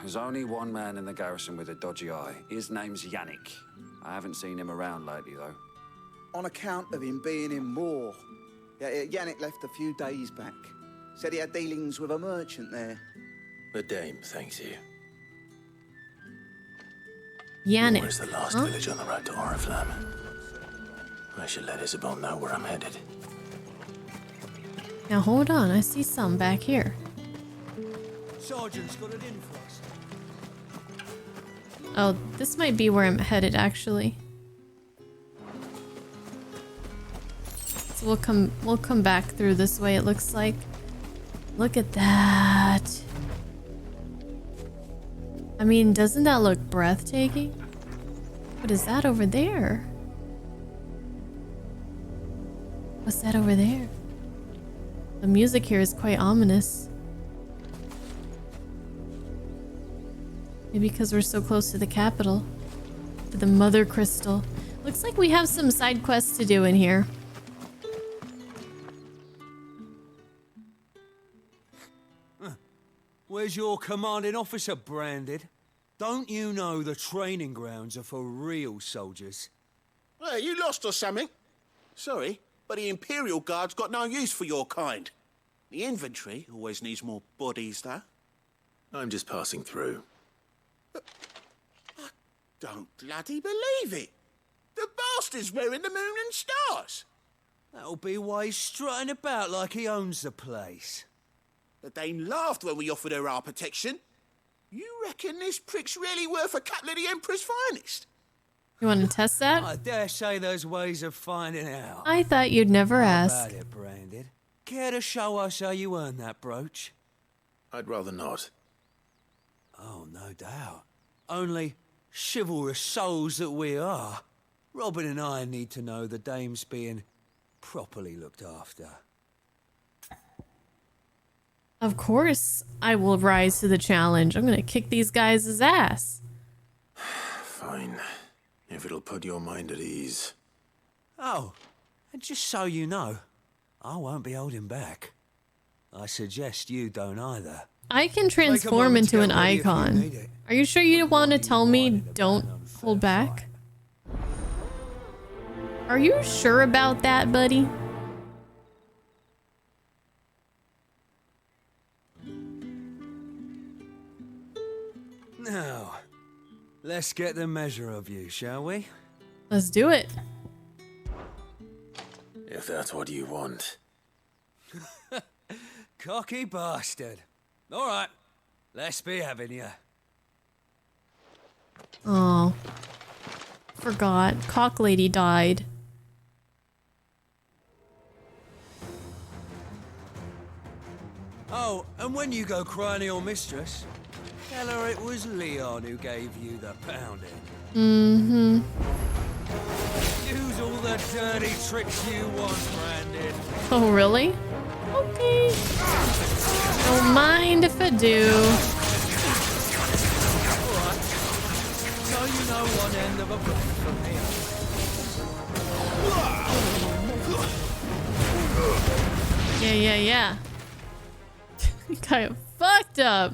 There's only one man in the garrison with a dodgy eye. His name's Yannick. I haven't seen him around lately, though. On account of him being in war. Yannick left a few days back. Said he had dealings with a merchant there. The dame thanks you. Yannick. Where's the last village on the road to Oriflamme? I should let Isabel know where I'm headed. Now hold on, I see some back here. Sergeant's got it in for us. Oh, this might be where I'm headed actually. So we'll come back through this way, it looks like. Look at that. I mean, doesn't that look breathtaking? What is that over there? What's that over there? The music here is quite ominous. Maybe because we're so close to the capital. To the Mother Crystal. Looks like we have some side quests to do in here. Where's your commanding officer, Branded? Don't you know the training grounds are for real soldiers? Hey, you lost or something? Sorry, but the Imperial Guard's got no use for your kind. The inventory always needs more bodies, though. I'm just passing through. I don't bloody believe it. The bastard's wearing the moon and stars. That'll be why he's strutting about like he owns the place. The Dane laughed when we offered her our protection. You reckon this prick's really worth a couple of the Emperor's finest? You want to test that? I dare say there's ways of finding out. I thought you'd never How ask. about it, Branded? Care to show us how you earned that brooch? I'd rather not. Oh, no doubt. Only chivalrous souls that we are. Robin and I need to know the dame's being properly looked after. Of course, I will rise to the challenge. I'm gonna kick these guys' ass. Fine. If it'll put your mind at ease. Oh, and just so you know, I won't be holding back. I suggest you don't either. I can transform into an icon. Are you sure you want to tell me don't hold back? Are you sure about that, buddy? Now, let's get the measure of you, shall we? Let's do it. If that's what you want. Cocky bastard. All right, let's be having you. Oh, forgot. Cock Lady died. Oh, and when you go crying to your mistress, tell her it was Leon who gave you the pounding. Mm-hmm. Use all the dirty tricks you want, Brandon. Oh, really? Okay. Don't mind if I do. Alright. So you know one end of a block from here. Yeah. Kind of fucked up.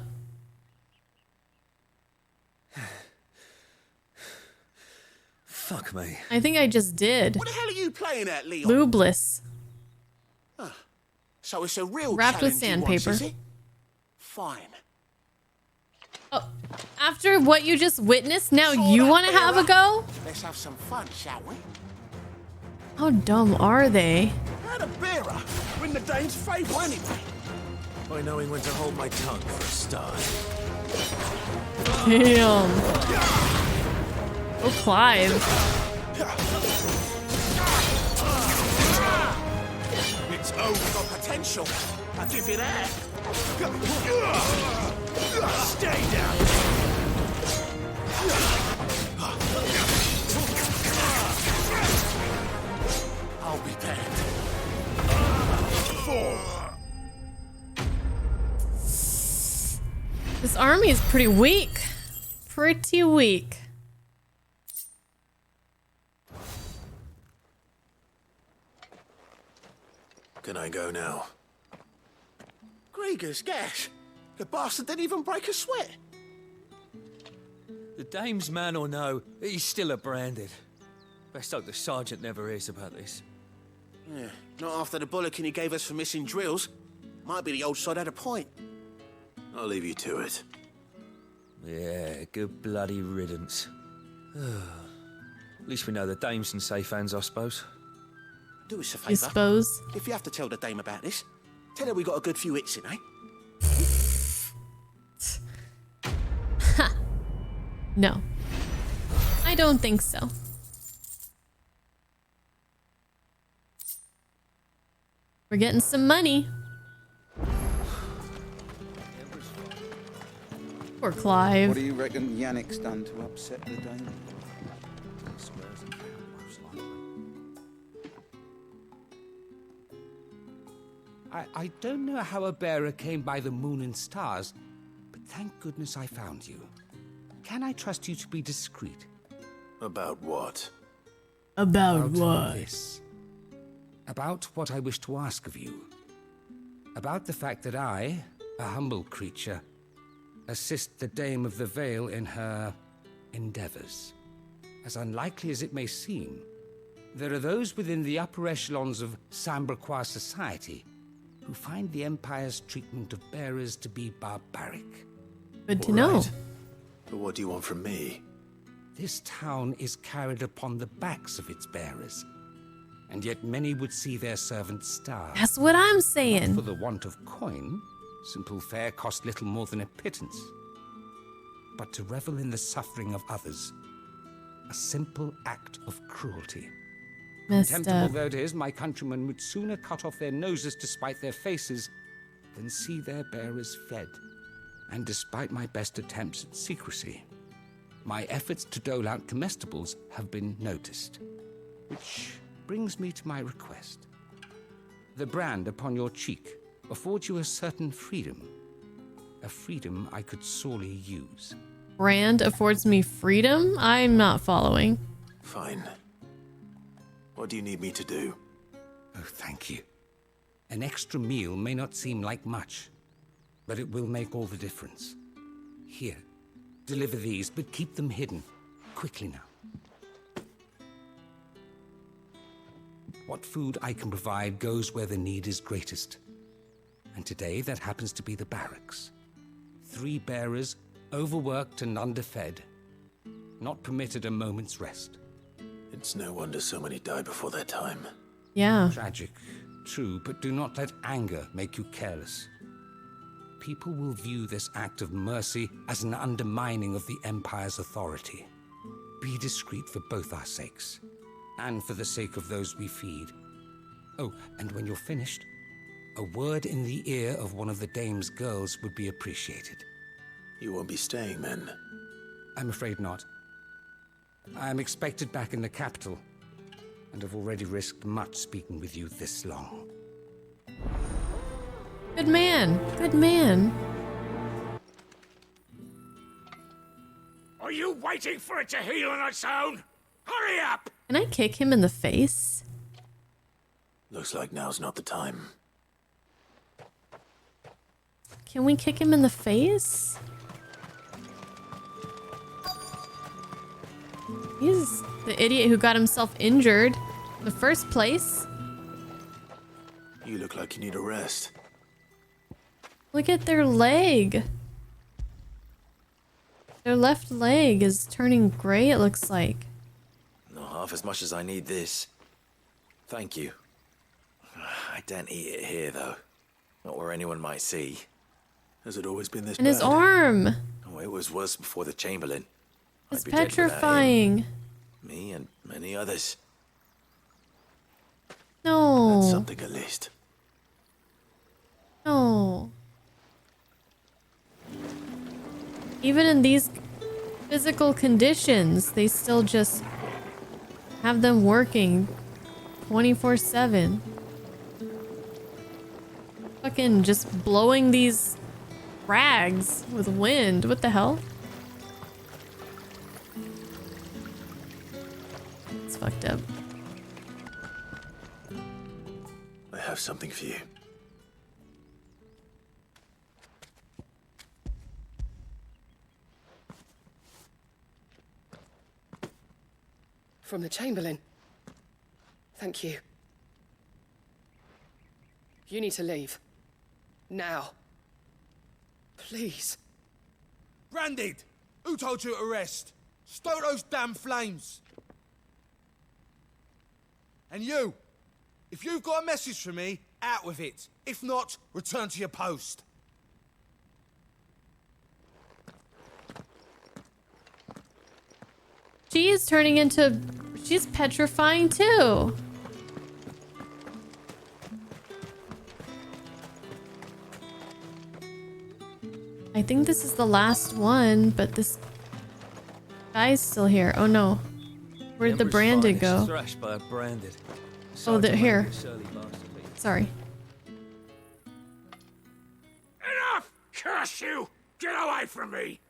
Fuck me. I think I just did. What the hell are you playing at, Leon? Lubeless. So it's a real Wrapped with challenge you want, sandpaper. is it? Fine. Oh, after what you just witnessed, now you want to have a go? Let's have some fun, shall we? How dumb are they? How the bearer win the Dane's favour anyway? By knowing when to hold my tongue for a start. Damn. Oh, Clive. It's own got potential. I'll give you that. Stay down. I'll be damned. This army is pretty weak. Pretty weak. Can I go now? Grieger's gas. The bastard didn't even break a sweat. The dame's man or no, he's still a Branded. Best hope the sergeant never hears about this. Yeah, not after the bollocking he gave us for missing drills. Might be the old sod had a point. I'll leave you to it. Yeah, good bloody riddance. At least we know the dame's in safe hands, I suppose. Do us a favour. You suppose? If you have to tell the dame about this, tell her we got a good few hits in, eh? No. I don't think so. We're getting some money. Poor Clive. What do you reckon Yannick's done to upset the Dane? I don't know how a bearer came by the moon and stars, but thank goodness I found you. Can I trust you to be discreet? About what? About what? This. About what I wish to ask of you. About the fact that I, a humble creature, assist the Dame of the Vale in her endeavors. As unlikely as it may seem, there are those within the upper echelons of Samberquois society who find the Empire's treatment of bearers to be barbaric. Good to know. But what do you want from me? This town is carried upon the backs of its bearers, and yet many would see their servants starve. That's what I'm saying. Not for the want of coin, simple fare cost little more than a pittance. But to revel in the suffering of others, a simple act of cruelty. Contemptible though it is, my countrymen would sooner cut off their noses to spite their faces than see their bearers fed. And despite my best attempts at secrecy, my efforts to dole out comestibles have been noticed. Which brings me to my request. The brand upon your cheek affords you a certain freedom. A freedom I could sorely use. Brand affords me freedom? I'm not following. Fine. What do you need me to do? Oh, thank you. An extra meal may not seem like much, but it will make all the difference. Here, deliver these, but keep them hidden. Quickly now. What food I can provide goes where the need is greatest. And today, that happens to be the barracks. 3 bearers, overworked and underfed, not permitted a moment's rest. It's no wonder so many die before their time. Yeah. Tragic, true, but do not let anger make you careless. People will view this act of mercy as an undermining of the Empire's authority. Be discreet for both our sakes, and for the sake of those we feed. Oh, and when you're finished, a word in the ear of one of the dame's girls would be appreciated. You won't be staying then? I'm afraid not. I am expected back in the capital, and have already risked much speaking with you this long. Good man. Good man. Are you waiting for it to heal on its own? Hurry up! Can I kick him in the face? Looks like now's not the time. Can we kick him in the face? He's the idiot who got himself injured in the first place. You look like you need a rest. Look at their leg. Their left leg is turning gray, it looks like. Not half as much as I need this. Thank you. I don't eat it here, though. Not where anyone might see. Has it always been this And bad? his arm. Oh, it was worse before the Chamberlain. It's I'd be dead without him. petrifying. Me and many others. No. That's something at least. No. Even in these physical conditions, they still just have them working 24/7. Fucking just blowing these rags with wind. What the hell? It's fucked up. I have something for you. From the Chamberlain. Thank you. You need to leave. Now. Please. Branded! Who told you to rest? Stoke those damn flames! And you! If you've got a message for me, out with it. If not, return to your post. She is turning into... She's petrifying too. I think this is the last one, but this guy's still here. Oh no. Where'd the branded go? Thrashed by a branded. Oh, they're here. Sorry. Enough! Curse you! Get away from me!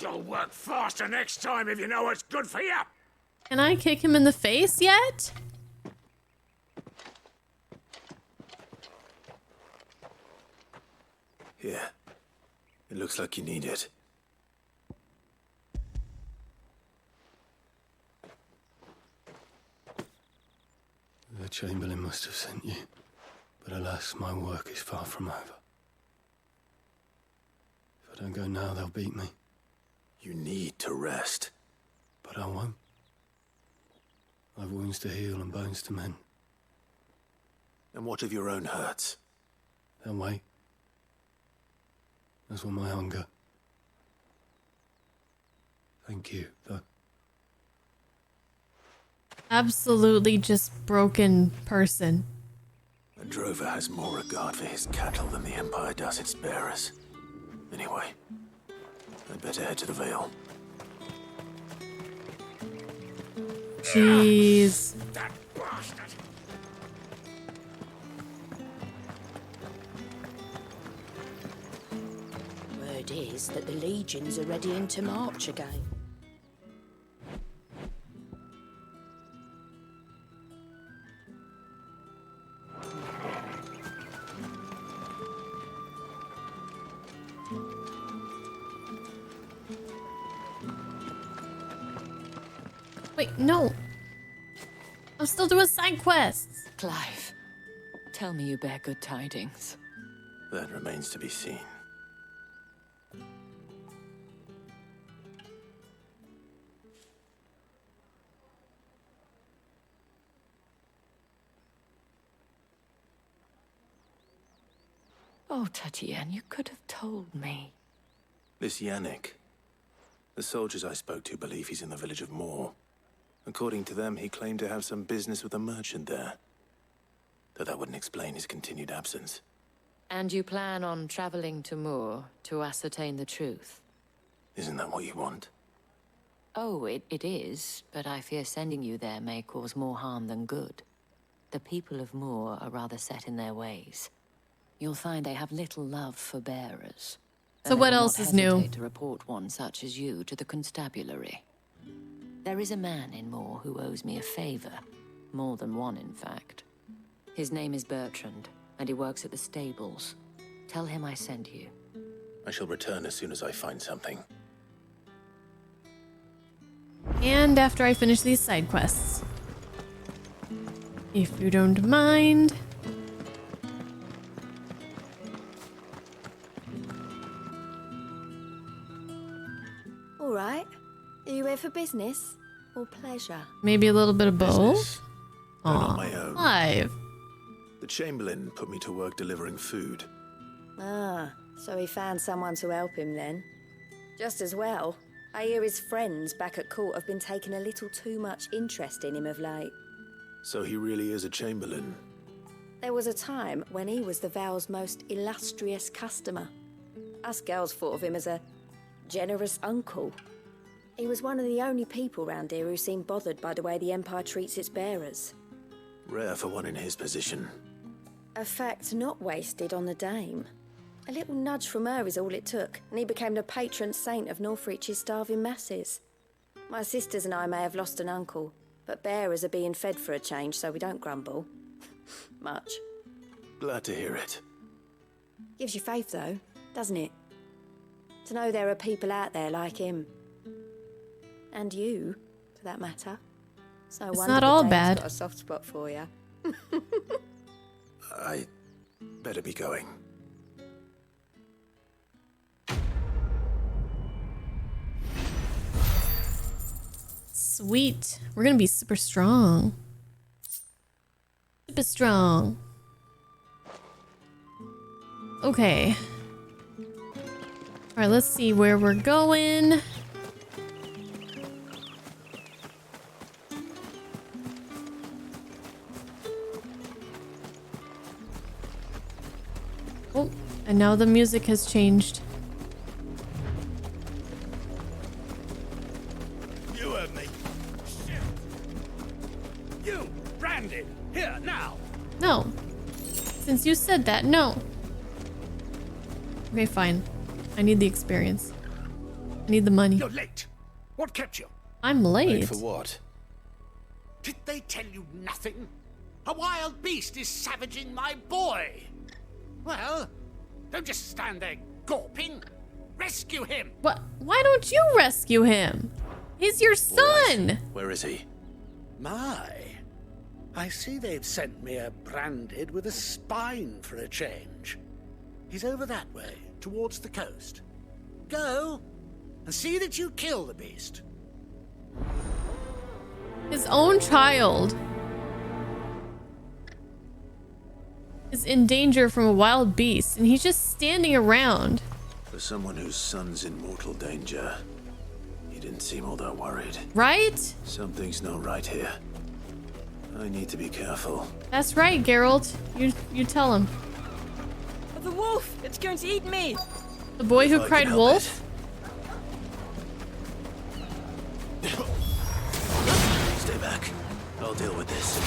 You'll work faster next time if you know what's good for you! Can I kick him in the face yet? Here. It looks like you need it. Chamberlain must have sent you, but alas, my work is far from over. If I don't go now, they'll beat me. You need to rest. But I won't. I've wounds to heal and bones to mend. And what of your own hurts? They'll wait. As will my hunger. Thank you, though. Absolutely just broken person. A drover has more regard for his cattle than the Empire does its bearers. Anyway, I'd better head to the Vale. Jeez. That bastard! Word is that the legions are ready into march again. Wait, no. I'm still doing side quests. Clive, tell me you bear good tidings. That remains to be seen. Oh, Tatienne, you could have told me. This Yannick. The soldiers I spoke to believe he's in the village of Moor. According to them, he claimed to have some business with a merchant there. Though that wouldn't explain his continued absence. And you plan on traveling to Moor to ascertain the truth? Isn't that what you want? Oh, it is, but I fear sending you there may cause more harm than good. The people of Moor are rather set in their ways. You'll find they have little love for bearers. So what else is new? To report one such as you to the constabulary. There is a man in Moor who owes me a favor. More than one, in fact. His name is Bertrand, and he works at the stables. Tell him I sent you. I shall return as soon as I find something. And after I finish these side quests. If you don't mind. All right. Are you here for business or pleasure? Maybe a little bit of both. Business, but on my own. Clive. The Chamberlain put me to work delivering food. Ah, so he found someone to help him then. Just as well. I hear his friends back at court have been taking a little too much interest in him of late. So he really is a Chamberlain. There was a time when he was the Vale's most illustrious customer. Us girls thought of him as a generous uncle. He was one of the only people round here who seemed bothered by the way the Empire treats its bearers. Rare for one in his position. A fact not wasted on the Dame. A little nudge from her is all it took, and he became the patron saint of Northreach's starving masses. My sisters and I may have lost an uncle, but bearers are being fed for a change, so we don't grumble. Much. Glad to hear it. Gives you faith, though, doesn't it? To know there are people out there like him. And you, for that matter. So it's not all bad. Got a soft spot for you. I better be going. Sweet. We're gonna be super strong. Super strong. Okay. Alright, let's see where we're going. Oh, and now the music has changed. You heard me. Shit. You, Brandon, here, now. No. Since you said that, no. Okay, fine. I need the experience. I need the money. You're late. What kept you? I'm late. Late for what? Did they tell you nothing? A wild beast is savaging my boy. Well, don't just stand there gawping. Rescue him. What? Why don't you rescue him? He's your son. Where is he? My. I see they've sent me a branded with a spine for a change. He's over that way, towards the coast. Go, and see that you kill the beast. His own child is in danger from a wild beast, and he's just standing around. For someone whose son's in mortal danger, he didn't seem all that worried. Right? Something's not right here. I need to be careful. That's right, Geralt. You tell him. The wolf! It's going to eat me! The boy who cried wolf? Stay back. I'll deal with this.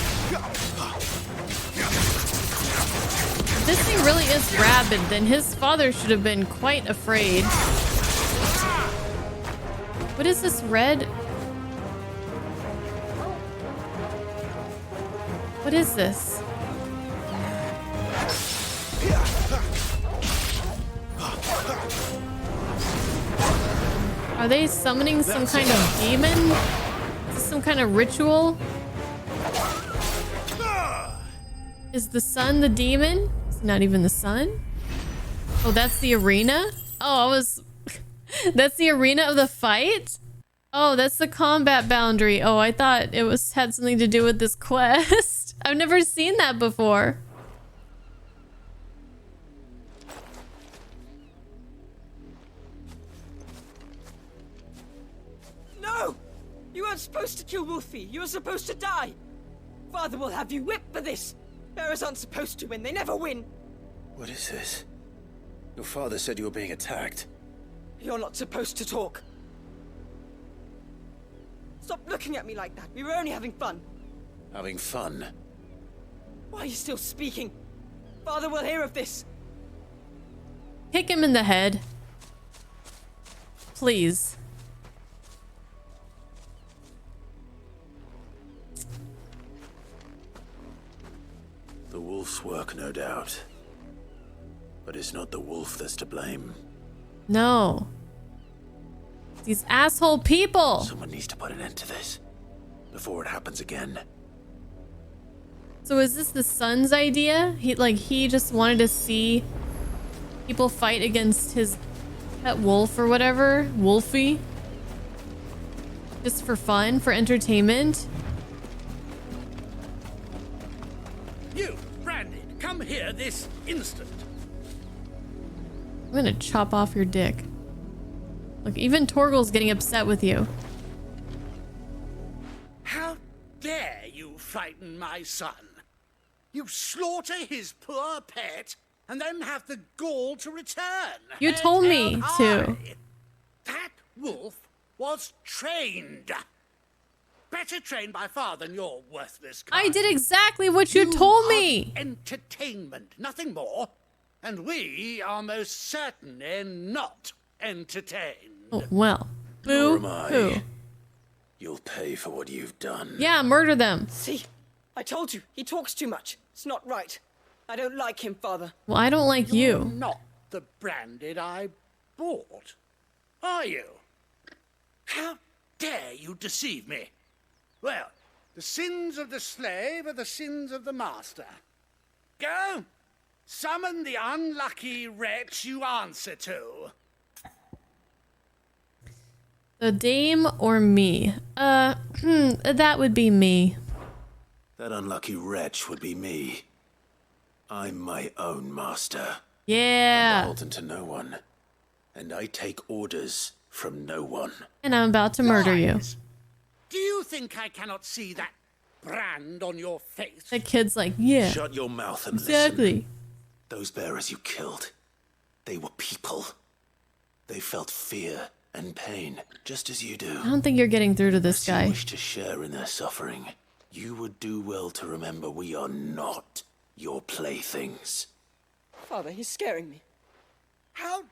If this thing really is rabid, then his father should have been quite afraid. What is this red? What is this? Are they summoning some kind of demon? Is this some kind of ritual? Is the sun the demon? It's not even the sun. Oh, that's the arena? Oh, I was... That's the arena of the fight? Oh, that's the combat boundary. Oh, I thought it had something to do with this quest. I've never seen that before. No! You weren't supposed to kill Wolfie. You were supposed to die. Father will have you whipped for this. Bearers aren't supposed to win. They never win. What is this? Your father said you were being attacked. You're not supposed to talk. Stop looking at me like that. We were only having fun. Having fun? Why are you still speaking? Father will hear of this. Kick him in the head. Please. The wolf's work, no doubt. But it's not the wolf that's to blame. No. These asshole people. Someone needs to put an end to this before it happens again. So is this the son's idea? He just wanted to see people fight against his pet wolf or whatever, Wolfie. Just for fun, for entertainment. You, Branded, come here this instant. I'm gonna chop off your dick. Look, even Torgal's getting upset with you. How dare you frighten my son? You slaughter his poor pet and then have the gall to return. You told me to. That wolf was trained. Better trained by far than your worthless kind. I did exactly what you told me. Entertainment, nothing more. And we are most certainly not entertained. Oh, well. Nor Boo. am I. Hoo. You'll pay for what you've done. Yeah, murder them. See? I told you. He talks too much. It's not right. I don't like him, Father. Well, I don't like You're you. not the Branded I bought, are you? How dare you deceive me? Well, the sins of the slave are the sins of the master. Go, summon the unlucky wretch you answer to. The dame or me? That would be me. That unlucky wretch would be me. I'm my own master. Yeah. I'm beholden to no one. And I take orders from no one. And I'm about to murder you. Do you think I cannot see that brand on your face? The kid's like, yeah. Shut your mouth and exactly. listen. Those bearers you killed, they were people. They felt fear and pain, just as you do. I don't think you're getting through to this guy. You wish to share in their suffering. You would do well to remember we are not your playthings. Father, he's scaring me. How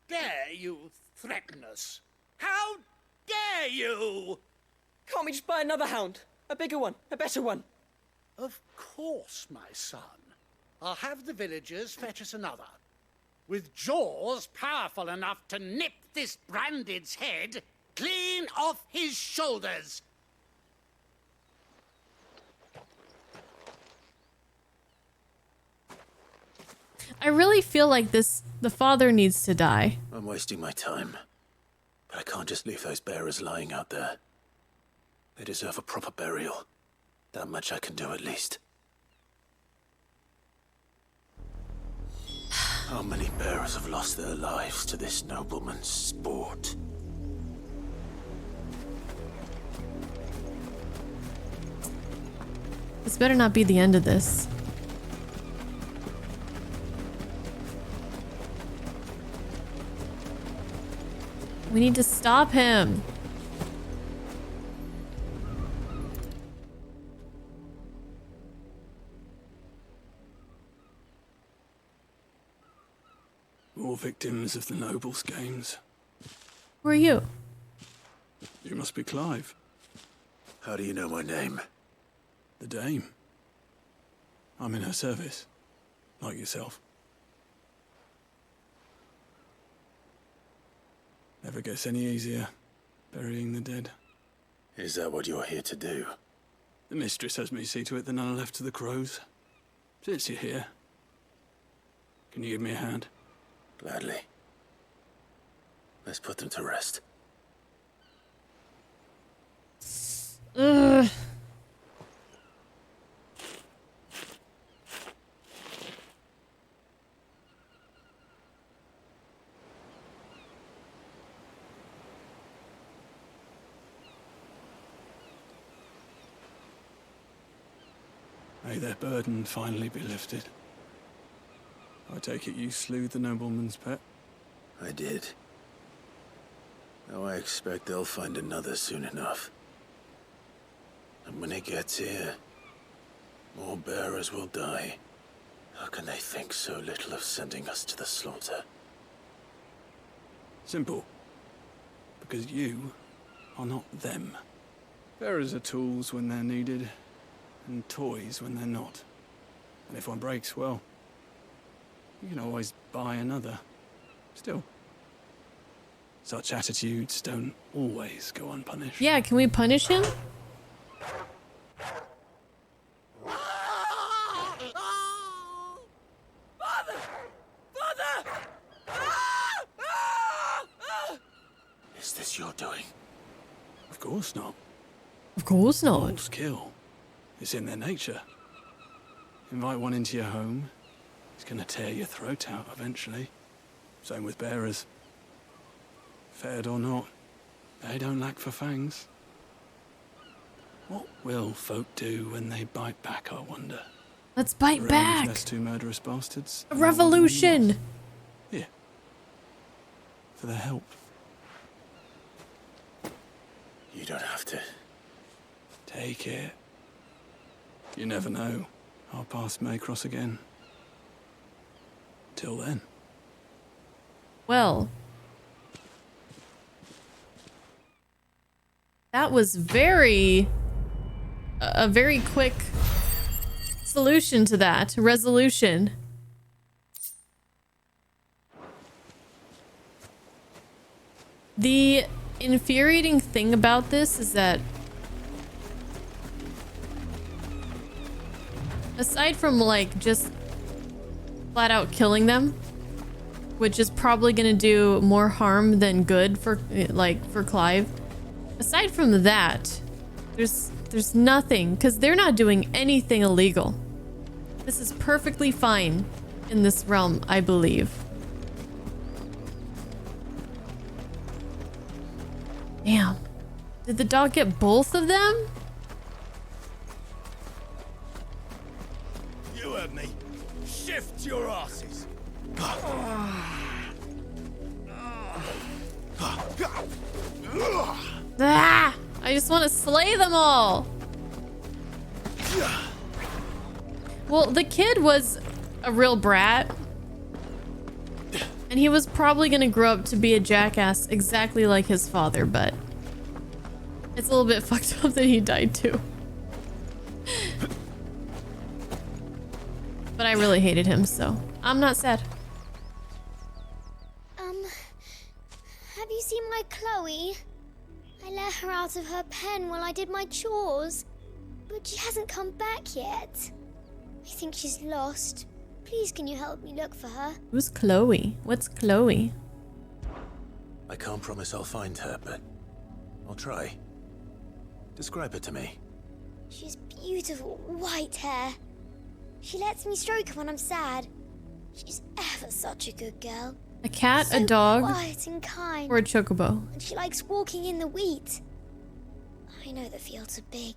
dare you threaten us? How dare you? Can't we just buy another hound? A bigger one, a better one. Of course, my son. I'll have the villagers fetch us another. With jaws powerful enough to nip this Branded's head clean off his shoulders. I really feel like the father needs to die. I'm wasting my time. But I can't just leave those bearers lying out there. They deserve a proper burial. That much I can do at least. How many bearers have lost their lives to this nobleman's sport? This better not be the end of this. We need to stop him. More victims of the nobles' games. Who are you? You must be Clive. How do you know my name? The Dame. I'm in her service, like yourself. Never gets any easier, burying the dead. Is that what you're here to do? The mistress has me see to it that none are left to the crows. Since you're here, can you give me a hand? Gladly. Let's put them to rest. Ugh. May their burden finally be lifted. I take it you slew the nobleman's pet? I did. Now I expect they'll find another soon enough. And when it gets here, more bearers will die. How can they think so little of sending us to the slaughter? Simple. Because you are not them. Bearers are tools when they're needed, and toys when they're not. And if one breaks, well, you can always buy another. Still, such attitudes don't always go unpunished. Yeah, can we punish him? Is this your doing? Of course not. Of course not. Wolves kill. It's in their nature. Invite one into your home, he's gonna tear your throat out eventually. Same with bearers. Fed or not, they don't lack for fangs. What will folk do when they bite back, I wonder? Let's bite Around back. Less two murderous bastards. A revolution. Here. For their help. You don't have to. Take it. You never know. Our paths may cross again. Till then. Well, that was a very quick solution to that. Resolution. The infuriating thing about this is that aside from like just flat out killing them, which is probably gonna do more harm than good for Clive, aside from that, there's nothing, because they're not doing anything illegal. This is perfectly fine in this realm, I believe. Damn. Did the dog get both of them? You heard me. Shift your asses. Ah! I just want to slay them all. Well, the kid was a real brat. And he was probably gonna grow up to be a jackass exactly like his father, but it's a little bit fucked up that he died too. But I really hated him, so I'm not sad. Have you seen my Chloe? I let her out of her pen while I did my chores, but she hasn't come back yet. I think she's lost. Please, can you help me look for her? Who's Chloe? What's Chloe? I can't promise I'll find her, but I'll try. Describe her to me. She's beautiful white hair. She lets me stroke her when I'm sad. She's ever such a good girl. A cat, So a dog, quiet and kind. or a chocobo? And she likes walking in the wheat. I know the fields are big,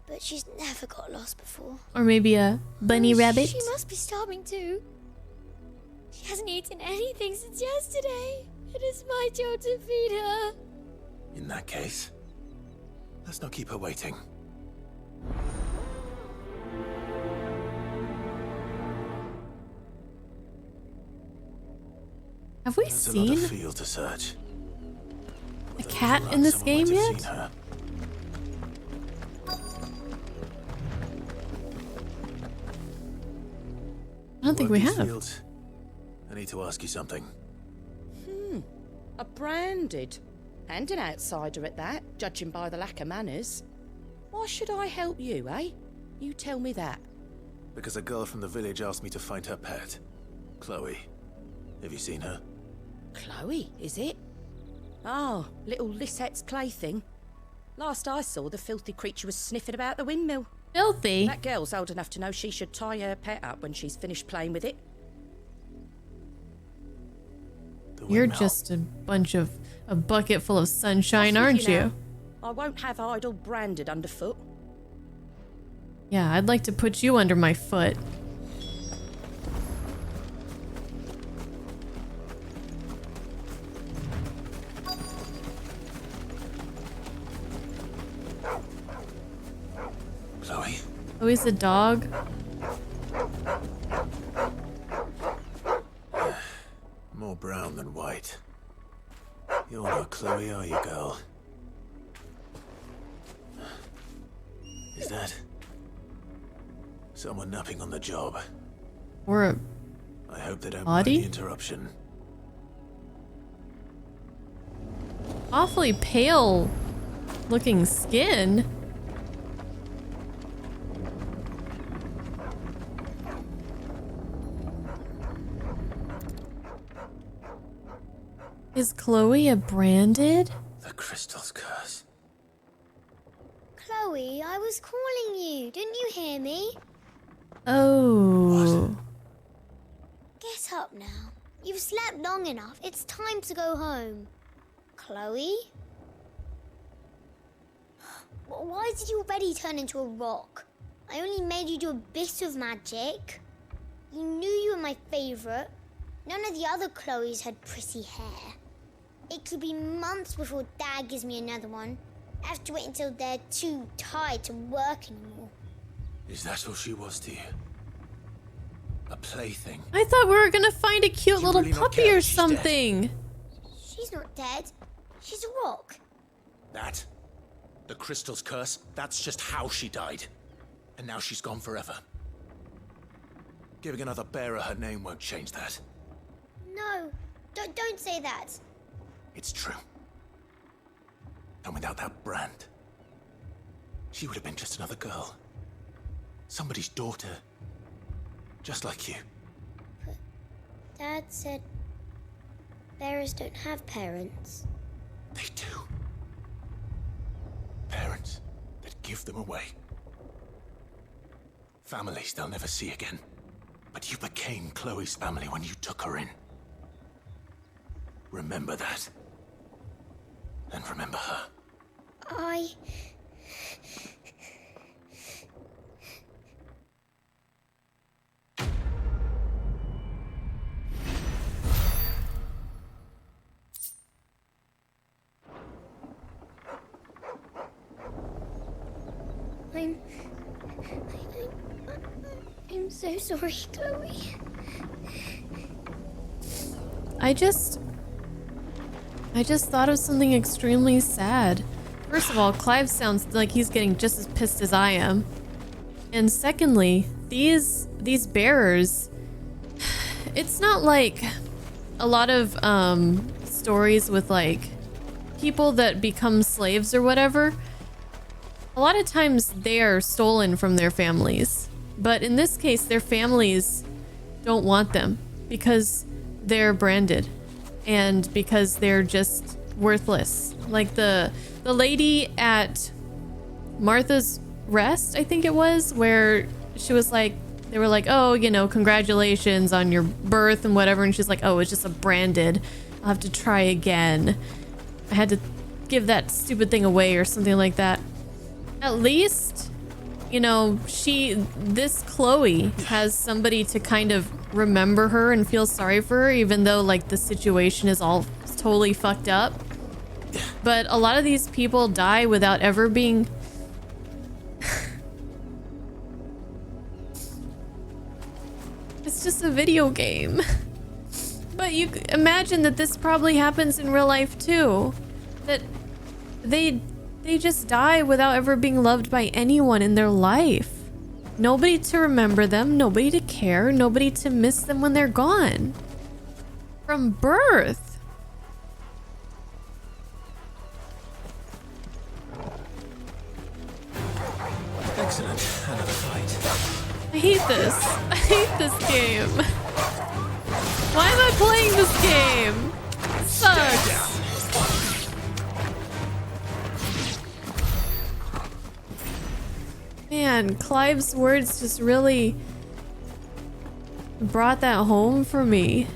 but she's never got lost before. Or maybe a bunny rabbit? She must be starving too. She hasn't eaten anything since yesterday. It is my job to feed her. In that case, let's not keep her waiting. Have we There's a lot seen of field to search. a cat in this game Someone might have yet? seen her. I don't think we Work these have. fields. I need to ask you something. A branded. And an outsider at that, judging by the lack of manners. Why should I help you, eh? You tell me that. Because a girl from the village asked me to find her pet, Chloe. Have you seen her? Chloe, is it? Oh, little Lisette's plaything. Last I saw, the filthy creature was sniffing about the windmill. Filthy? That girl's old enough to know she should tie her pet up when she's finished playing with it. You're just a bunch of a bucket full of sunshine, Off with aren't now. you? I won't have idle branded underfoot. Yeah, I'd like to put you under my foot. Chloe? Chloe's a dog. More brown than white. You're not Chloe, are you, girl? Is that someone napping on the job? Or a I hope they don't mind body? the interruption. Awfully pale looking skin. Is Chloe a branded? The crystal's curse. Chloe, I was calling you. Didn't you hear me? Oh. Get up now. You've slept long enough. It's time to go home. Chloe? Why did you already turn into a rock? I only made you do a bit of magic. You knew you were my favorite. None of the other Chloes had pretty hair. It could be months before Dad gives me another one. I have to wait until they're too tired to work anymore. Is that all she was to you? A plaything? I thought we were gonna find a cute You little really not puppy care or that she's dead? something. She's not dead. She's a rock. That? The crystal's curse? That's just how she died. And now she's gone forever. Giving another bearer her name won't change that. No, don't say that. It's true. And without that brand, she would have been just another girl. Somebody's daughter. Just like you. Dad said bearers don't have parents. They do. Parents that give them away. Families they'll never see again. But you became Chloe's family when you took her in. Remember that. And remember her. I'm so sorry, Chloe. I just thought of something extremely sad. First of all, Clive sounds like he's getting just as pissed as I am. And secondly, these bearers, it's not like a lot of stories with like people that become slaves or whatever. A lot of times they are stolen from their families. But in this case, their families don't want them because they're branded and because they're just worthless. Like the lady at Martha's Rest, I think it was, where she was like, they were like, oh, you know, congratulations on your birth and whatever. And she's like, oh, it's just a branded. I'll have to try again. I had to give that stupid thing away or something like that. At least, you know, this Chloe has somebody to kind of remember her and feel sorry for her, even though like the situation is all totally fucked up. But a lot of these people die without ever being... It's just a video game. But you imagine that this probably happens in real life too. That they just die without ever being loved by anyone in their life. Nobody to remember them, nobody to care, nobody to miss them when they're gone. From birth. Excellent. Another fight. I hate this. I hate this game. Why am I playing this game? It sucks. Man, Clive's words just really brought that home for me.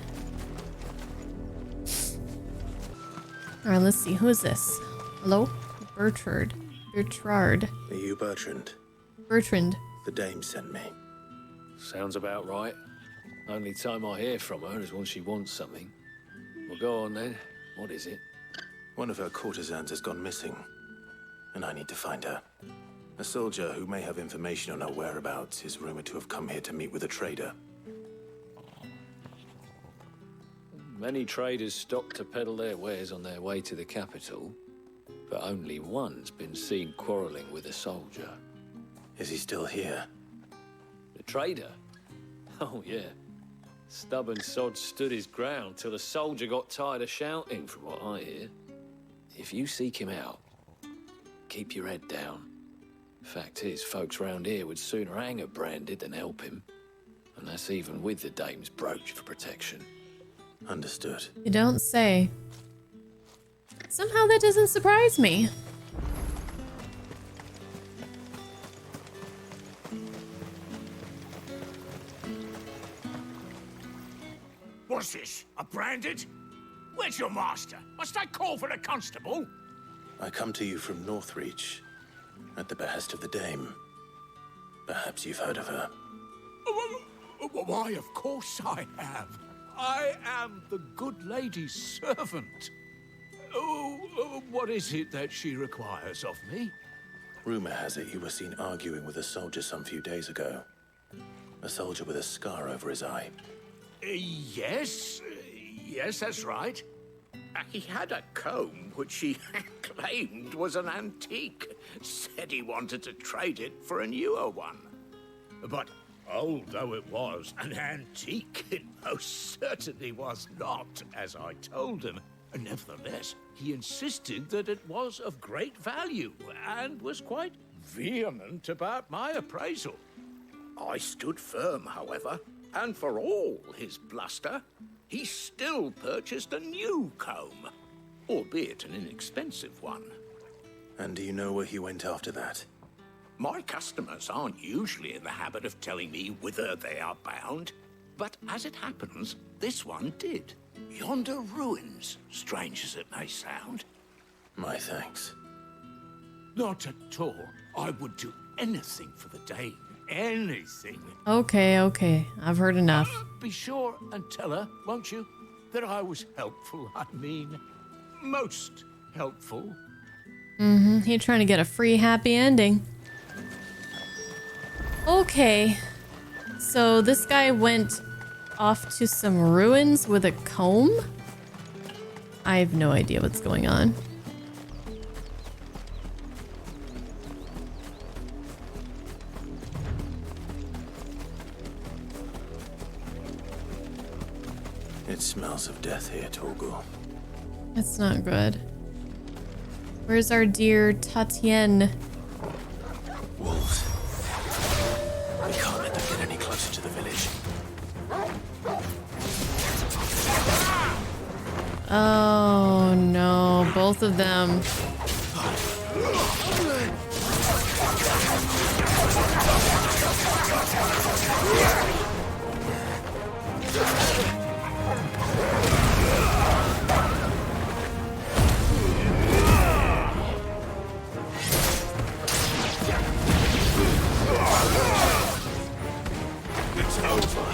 Alright, let's see. Who is this? Hello? Bertrand. Are you Bertrand? Bertrand. The dame sent me. Sounds about right. Only time I hear from her is when she wants something. Well, go on then. What is it? One of her courtesans has gone missing, and I need to find her. A soldier who may have information on her whereabouts is rumored to have come here to meet with a trader. Many traders stop to peddle their wares on their way to the capital, but only one's been seen quarreling with a soldier. Is he still here? The trader? Oh, yeah. Stubborn sod stood his ground till the soldier got tired of shouting, from what I hear. If you seek him out, keep your head down. Fact is, folks round here would sooner hang a branded than help him. And that's even with the dame's brooch for protection. Understood. You don't say. Somehow that doesn't surprise me. What's this? A branded? Where's your master? Must I call for a constable? I come to you from Northreach, at the behest of the dame. Perhaps you've heard of her. Why, of course I have. I am the good lady's servant. What is it that she requires of me? Rumor has it you were seen arguing with a soldier some few days ago. A soldier with a scar over his eye. Yes, that's right. He had a comb which he claimed was an antique. Said he wanted to trade it for a newer one. But old though it was, an antique it most certainly was not, as I told him. Nevertheless, he insisted that it was of great value and was quite vehement about my appraisal. I stood firm, however, and for all his bluster, he still purchased a new comb, albeit an inexpensive one. And do you know where he went after that? My customers aren't usually in the habit of telling me whither they are bound, but as it happens, this one did. Yonder ruins, strange as it may sound. My thanks. Not at all. I would do anything for the dame. Anything. Okay. I've heard enough. Be sure and tell her, won't you, that I was helpful. I mean, most helpful. You're trying to get a free happy ending. Okay. So this guy went off to some ruins with a comb? I have no idea what's going on. It smells of death here, Torgal. That's not good. Where's our dear Tatienne? Wolves. We can't let them get any closer to the village. Oh no, both of them. It's over.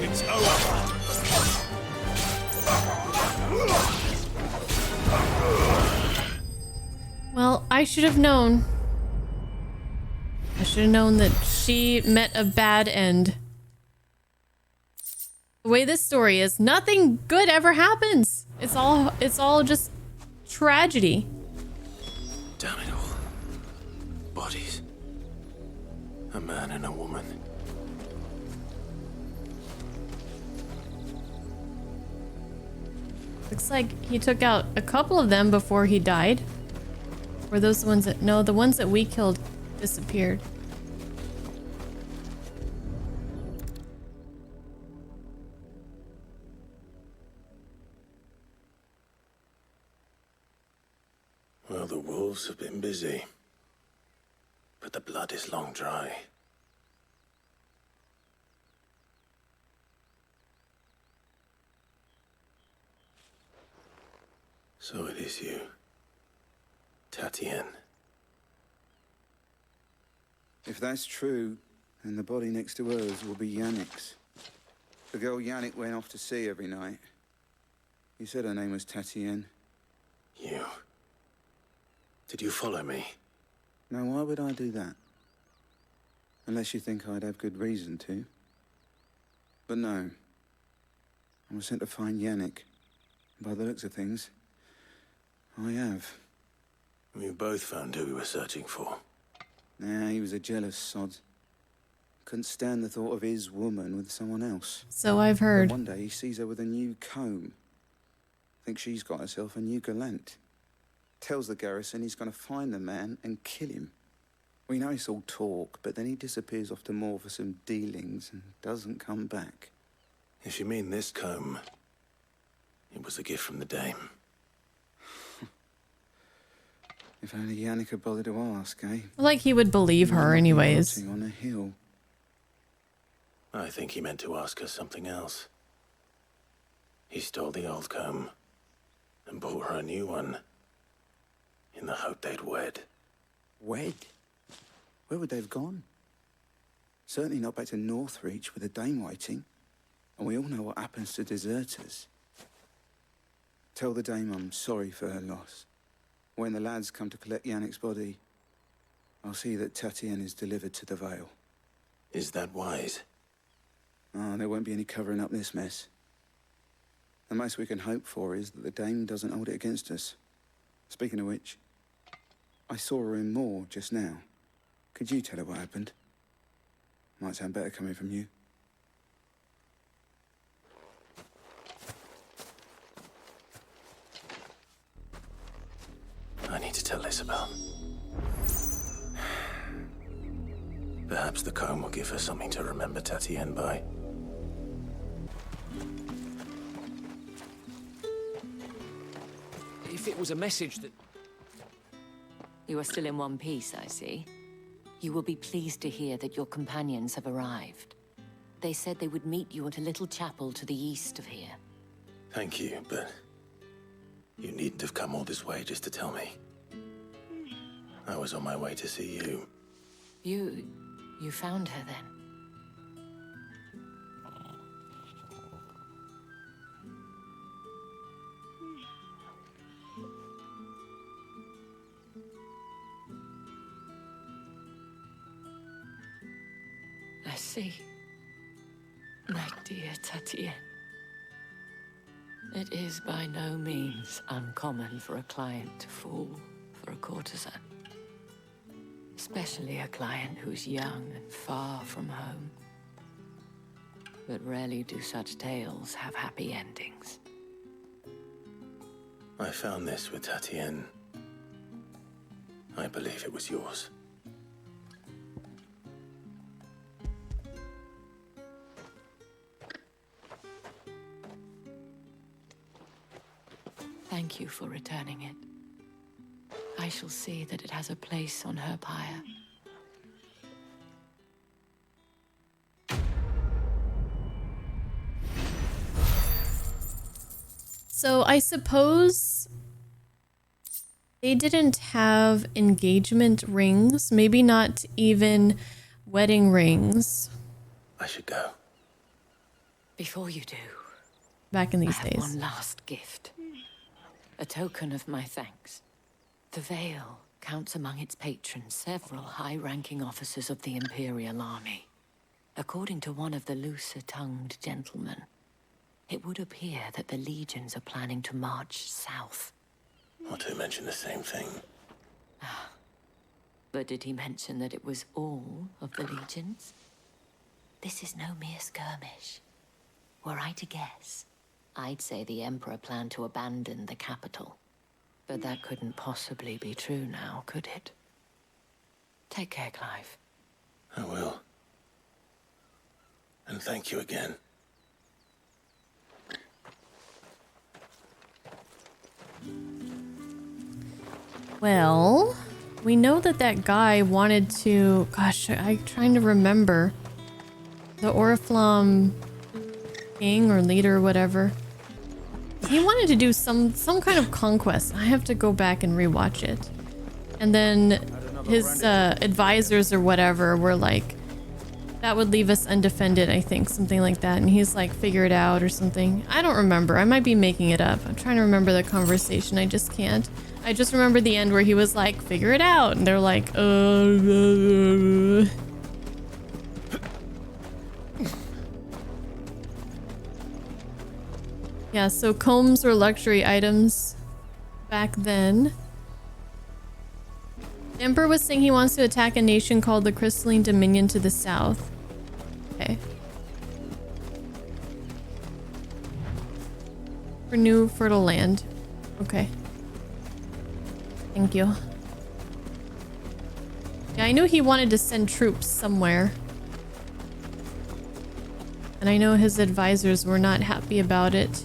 It's over. Well, I should have known. I should have known that she met a bad end. The way this story is, nothing good ever happens. It's all just tragedy. Damn it all. Bodies. A man and a woman. Looks like he took out a couple of them before he died. Were those the ones that... No, the ones that we killed disappeared. Well, the wolves have been busy. But the blood is long dry. So it is you, Tatienne. If that's true, then the body next to hers will be Yannick's. The girl Yannick went off to sea every night. He said her name was Tatienne. You... Did you follow me? Now, why would I do that? Unless you think I'd have good reason to. But no. I was sent to find Yannick. By the looks of things, I have. We both found who we were searching for. Nah, he was a jealous sod. Couldn't stand the thought of his woman with someone else. So I've heard. But one day he sees her with a new comb. Thinks she's got herself a new gallant. Tells the garrison he's going to find the man and kill him. We know it's all talk, but then he disappears off to Moor for some dealings and doesn't come back. If you mean this comb, it was a gift from the dame. If only Yannick had bothered to ask, eh? Like he would believe her anyways. On a hill. I think he meant to ask her something else. He stole the old comb and bought her a new one in the hope they'd wed. Wed? Where would they have gone? Certainly not back to Northreach with a dame waiting. And we all know what happens to deserters. Tell the dame I'm sorry for her loss. When the lads come to collect Yannick's body, I'll see that Tatienne is delivered to the Vale. Is that wise? Oh, there won't be any covering up this mess. The most we can hope for is that the dame doesn't hold it against us. Speaking of which, I saw her in Moor just now. Could you tell her what happened? Might sound better coming from you. I need to tell Isabel. Perhaps the comb will give her something to remember Tatienne by. If it was a message that... You are still in one piece, I see. You will be pleased to hear that your companions have arrived. They said they would meet you at a little chapel to the east of here. Thank you, but you needn't have come all this way just to tell me. I was on my way to see you. You found her then? I see. My dear Tatienne. It is by no means uncommon for a client to fall for a courtesan. Especially a client who's young and far from home. But rarely do such tales have happy endings. I found this with Tatienne. I believe it was yours. Thank you for returning it. I shall see that it has a place on her pyre. So I suppose they didn't have engagement rings, maybe not even wedding rings. I should go. Before you do, Back in these I have days. one last gift. A token of my thanks. The Vale counts among its patrons several high-ranking officers of the Imperial Army. According to one of the looser-tongued gentlemen, it would appear that the legions are planning to march south. Or to mention the same thing. But did he mention that it was all of the legions? This is no mere skirmish. Were I to guess, I'd say the Emperor planned to abandon the capital. But that couldn't possibly be true now, could it? Take care, Clive. I will. And thank you again. Well, we know that that guy wanted to... Gosh, I'm trying to remember. The Oriflamme king or leader or whatever. He wanted to do some kind of conquest. I have to go back and rewatch it. And then his advisors or whatever were like, that would leave us undefended, I think. Something like that. And he's like, figure it out or something. I don't remember. I might be making it up. I'm trying to remember the conversation. I just can't. I just remember the end where he was like, figure it out. And they're like, Yeah, so combs were luxury items back then. The Emperor was saying he wants to attack a nation called the Crystalline Dominion to the south. Okay. For new fertile land. Okay. Thank you. Yeah, I knew he wanted to send troops somewhere. And I know his advisors were not happy about it.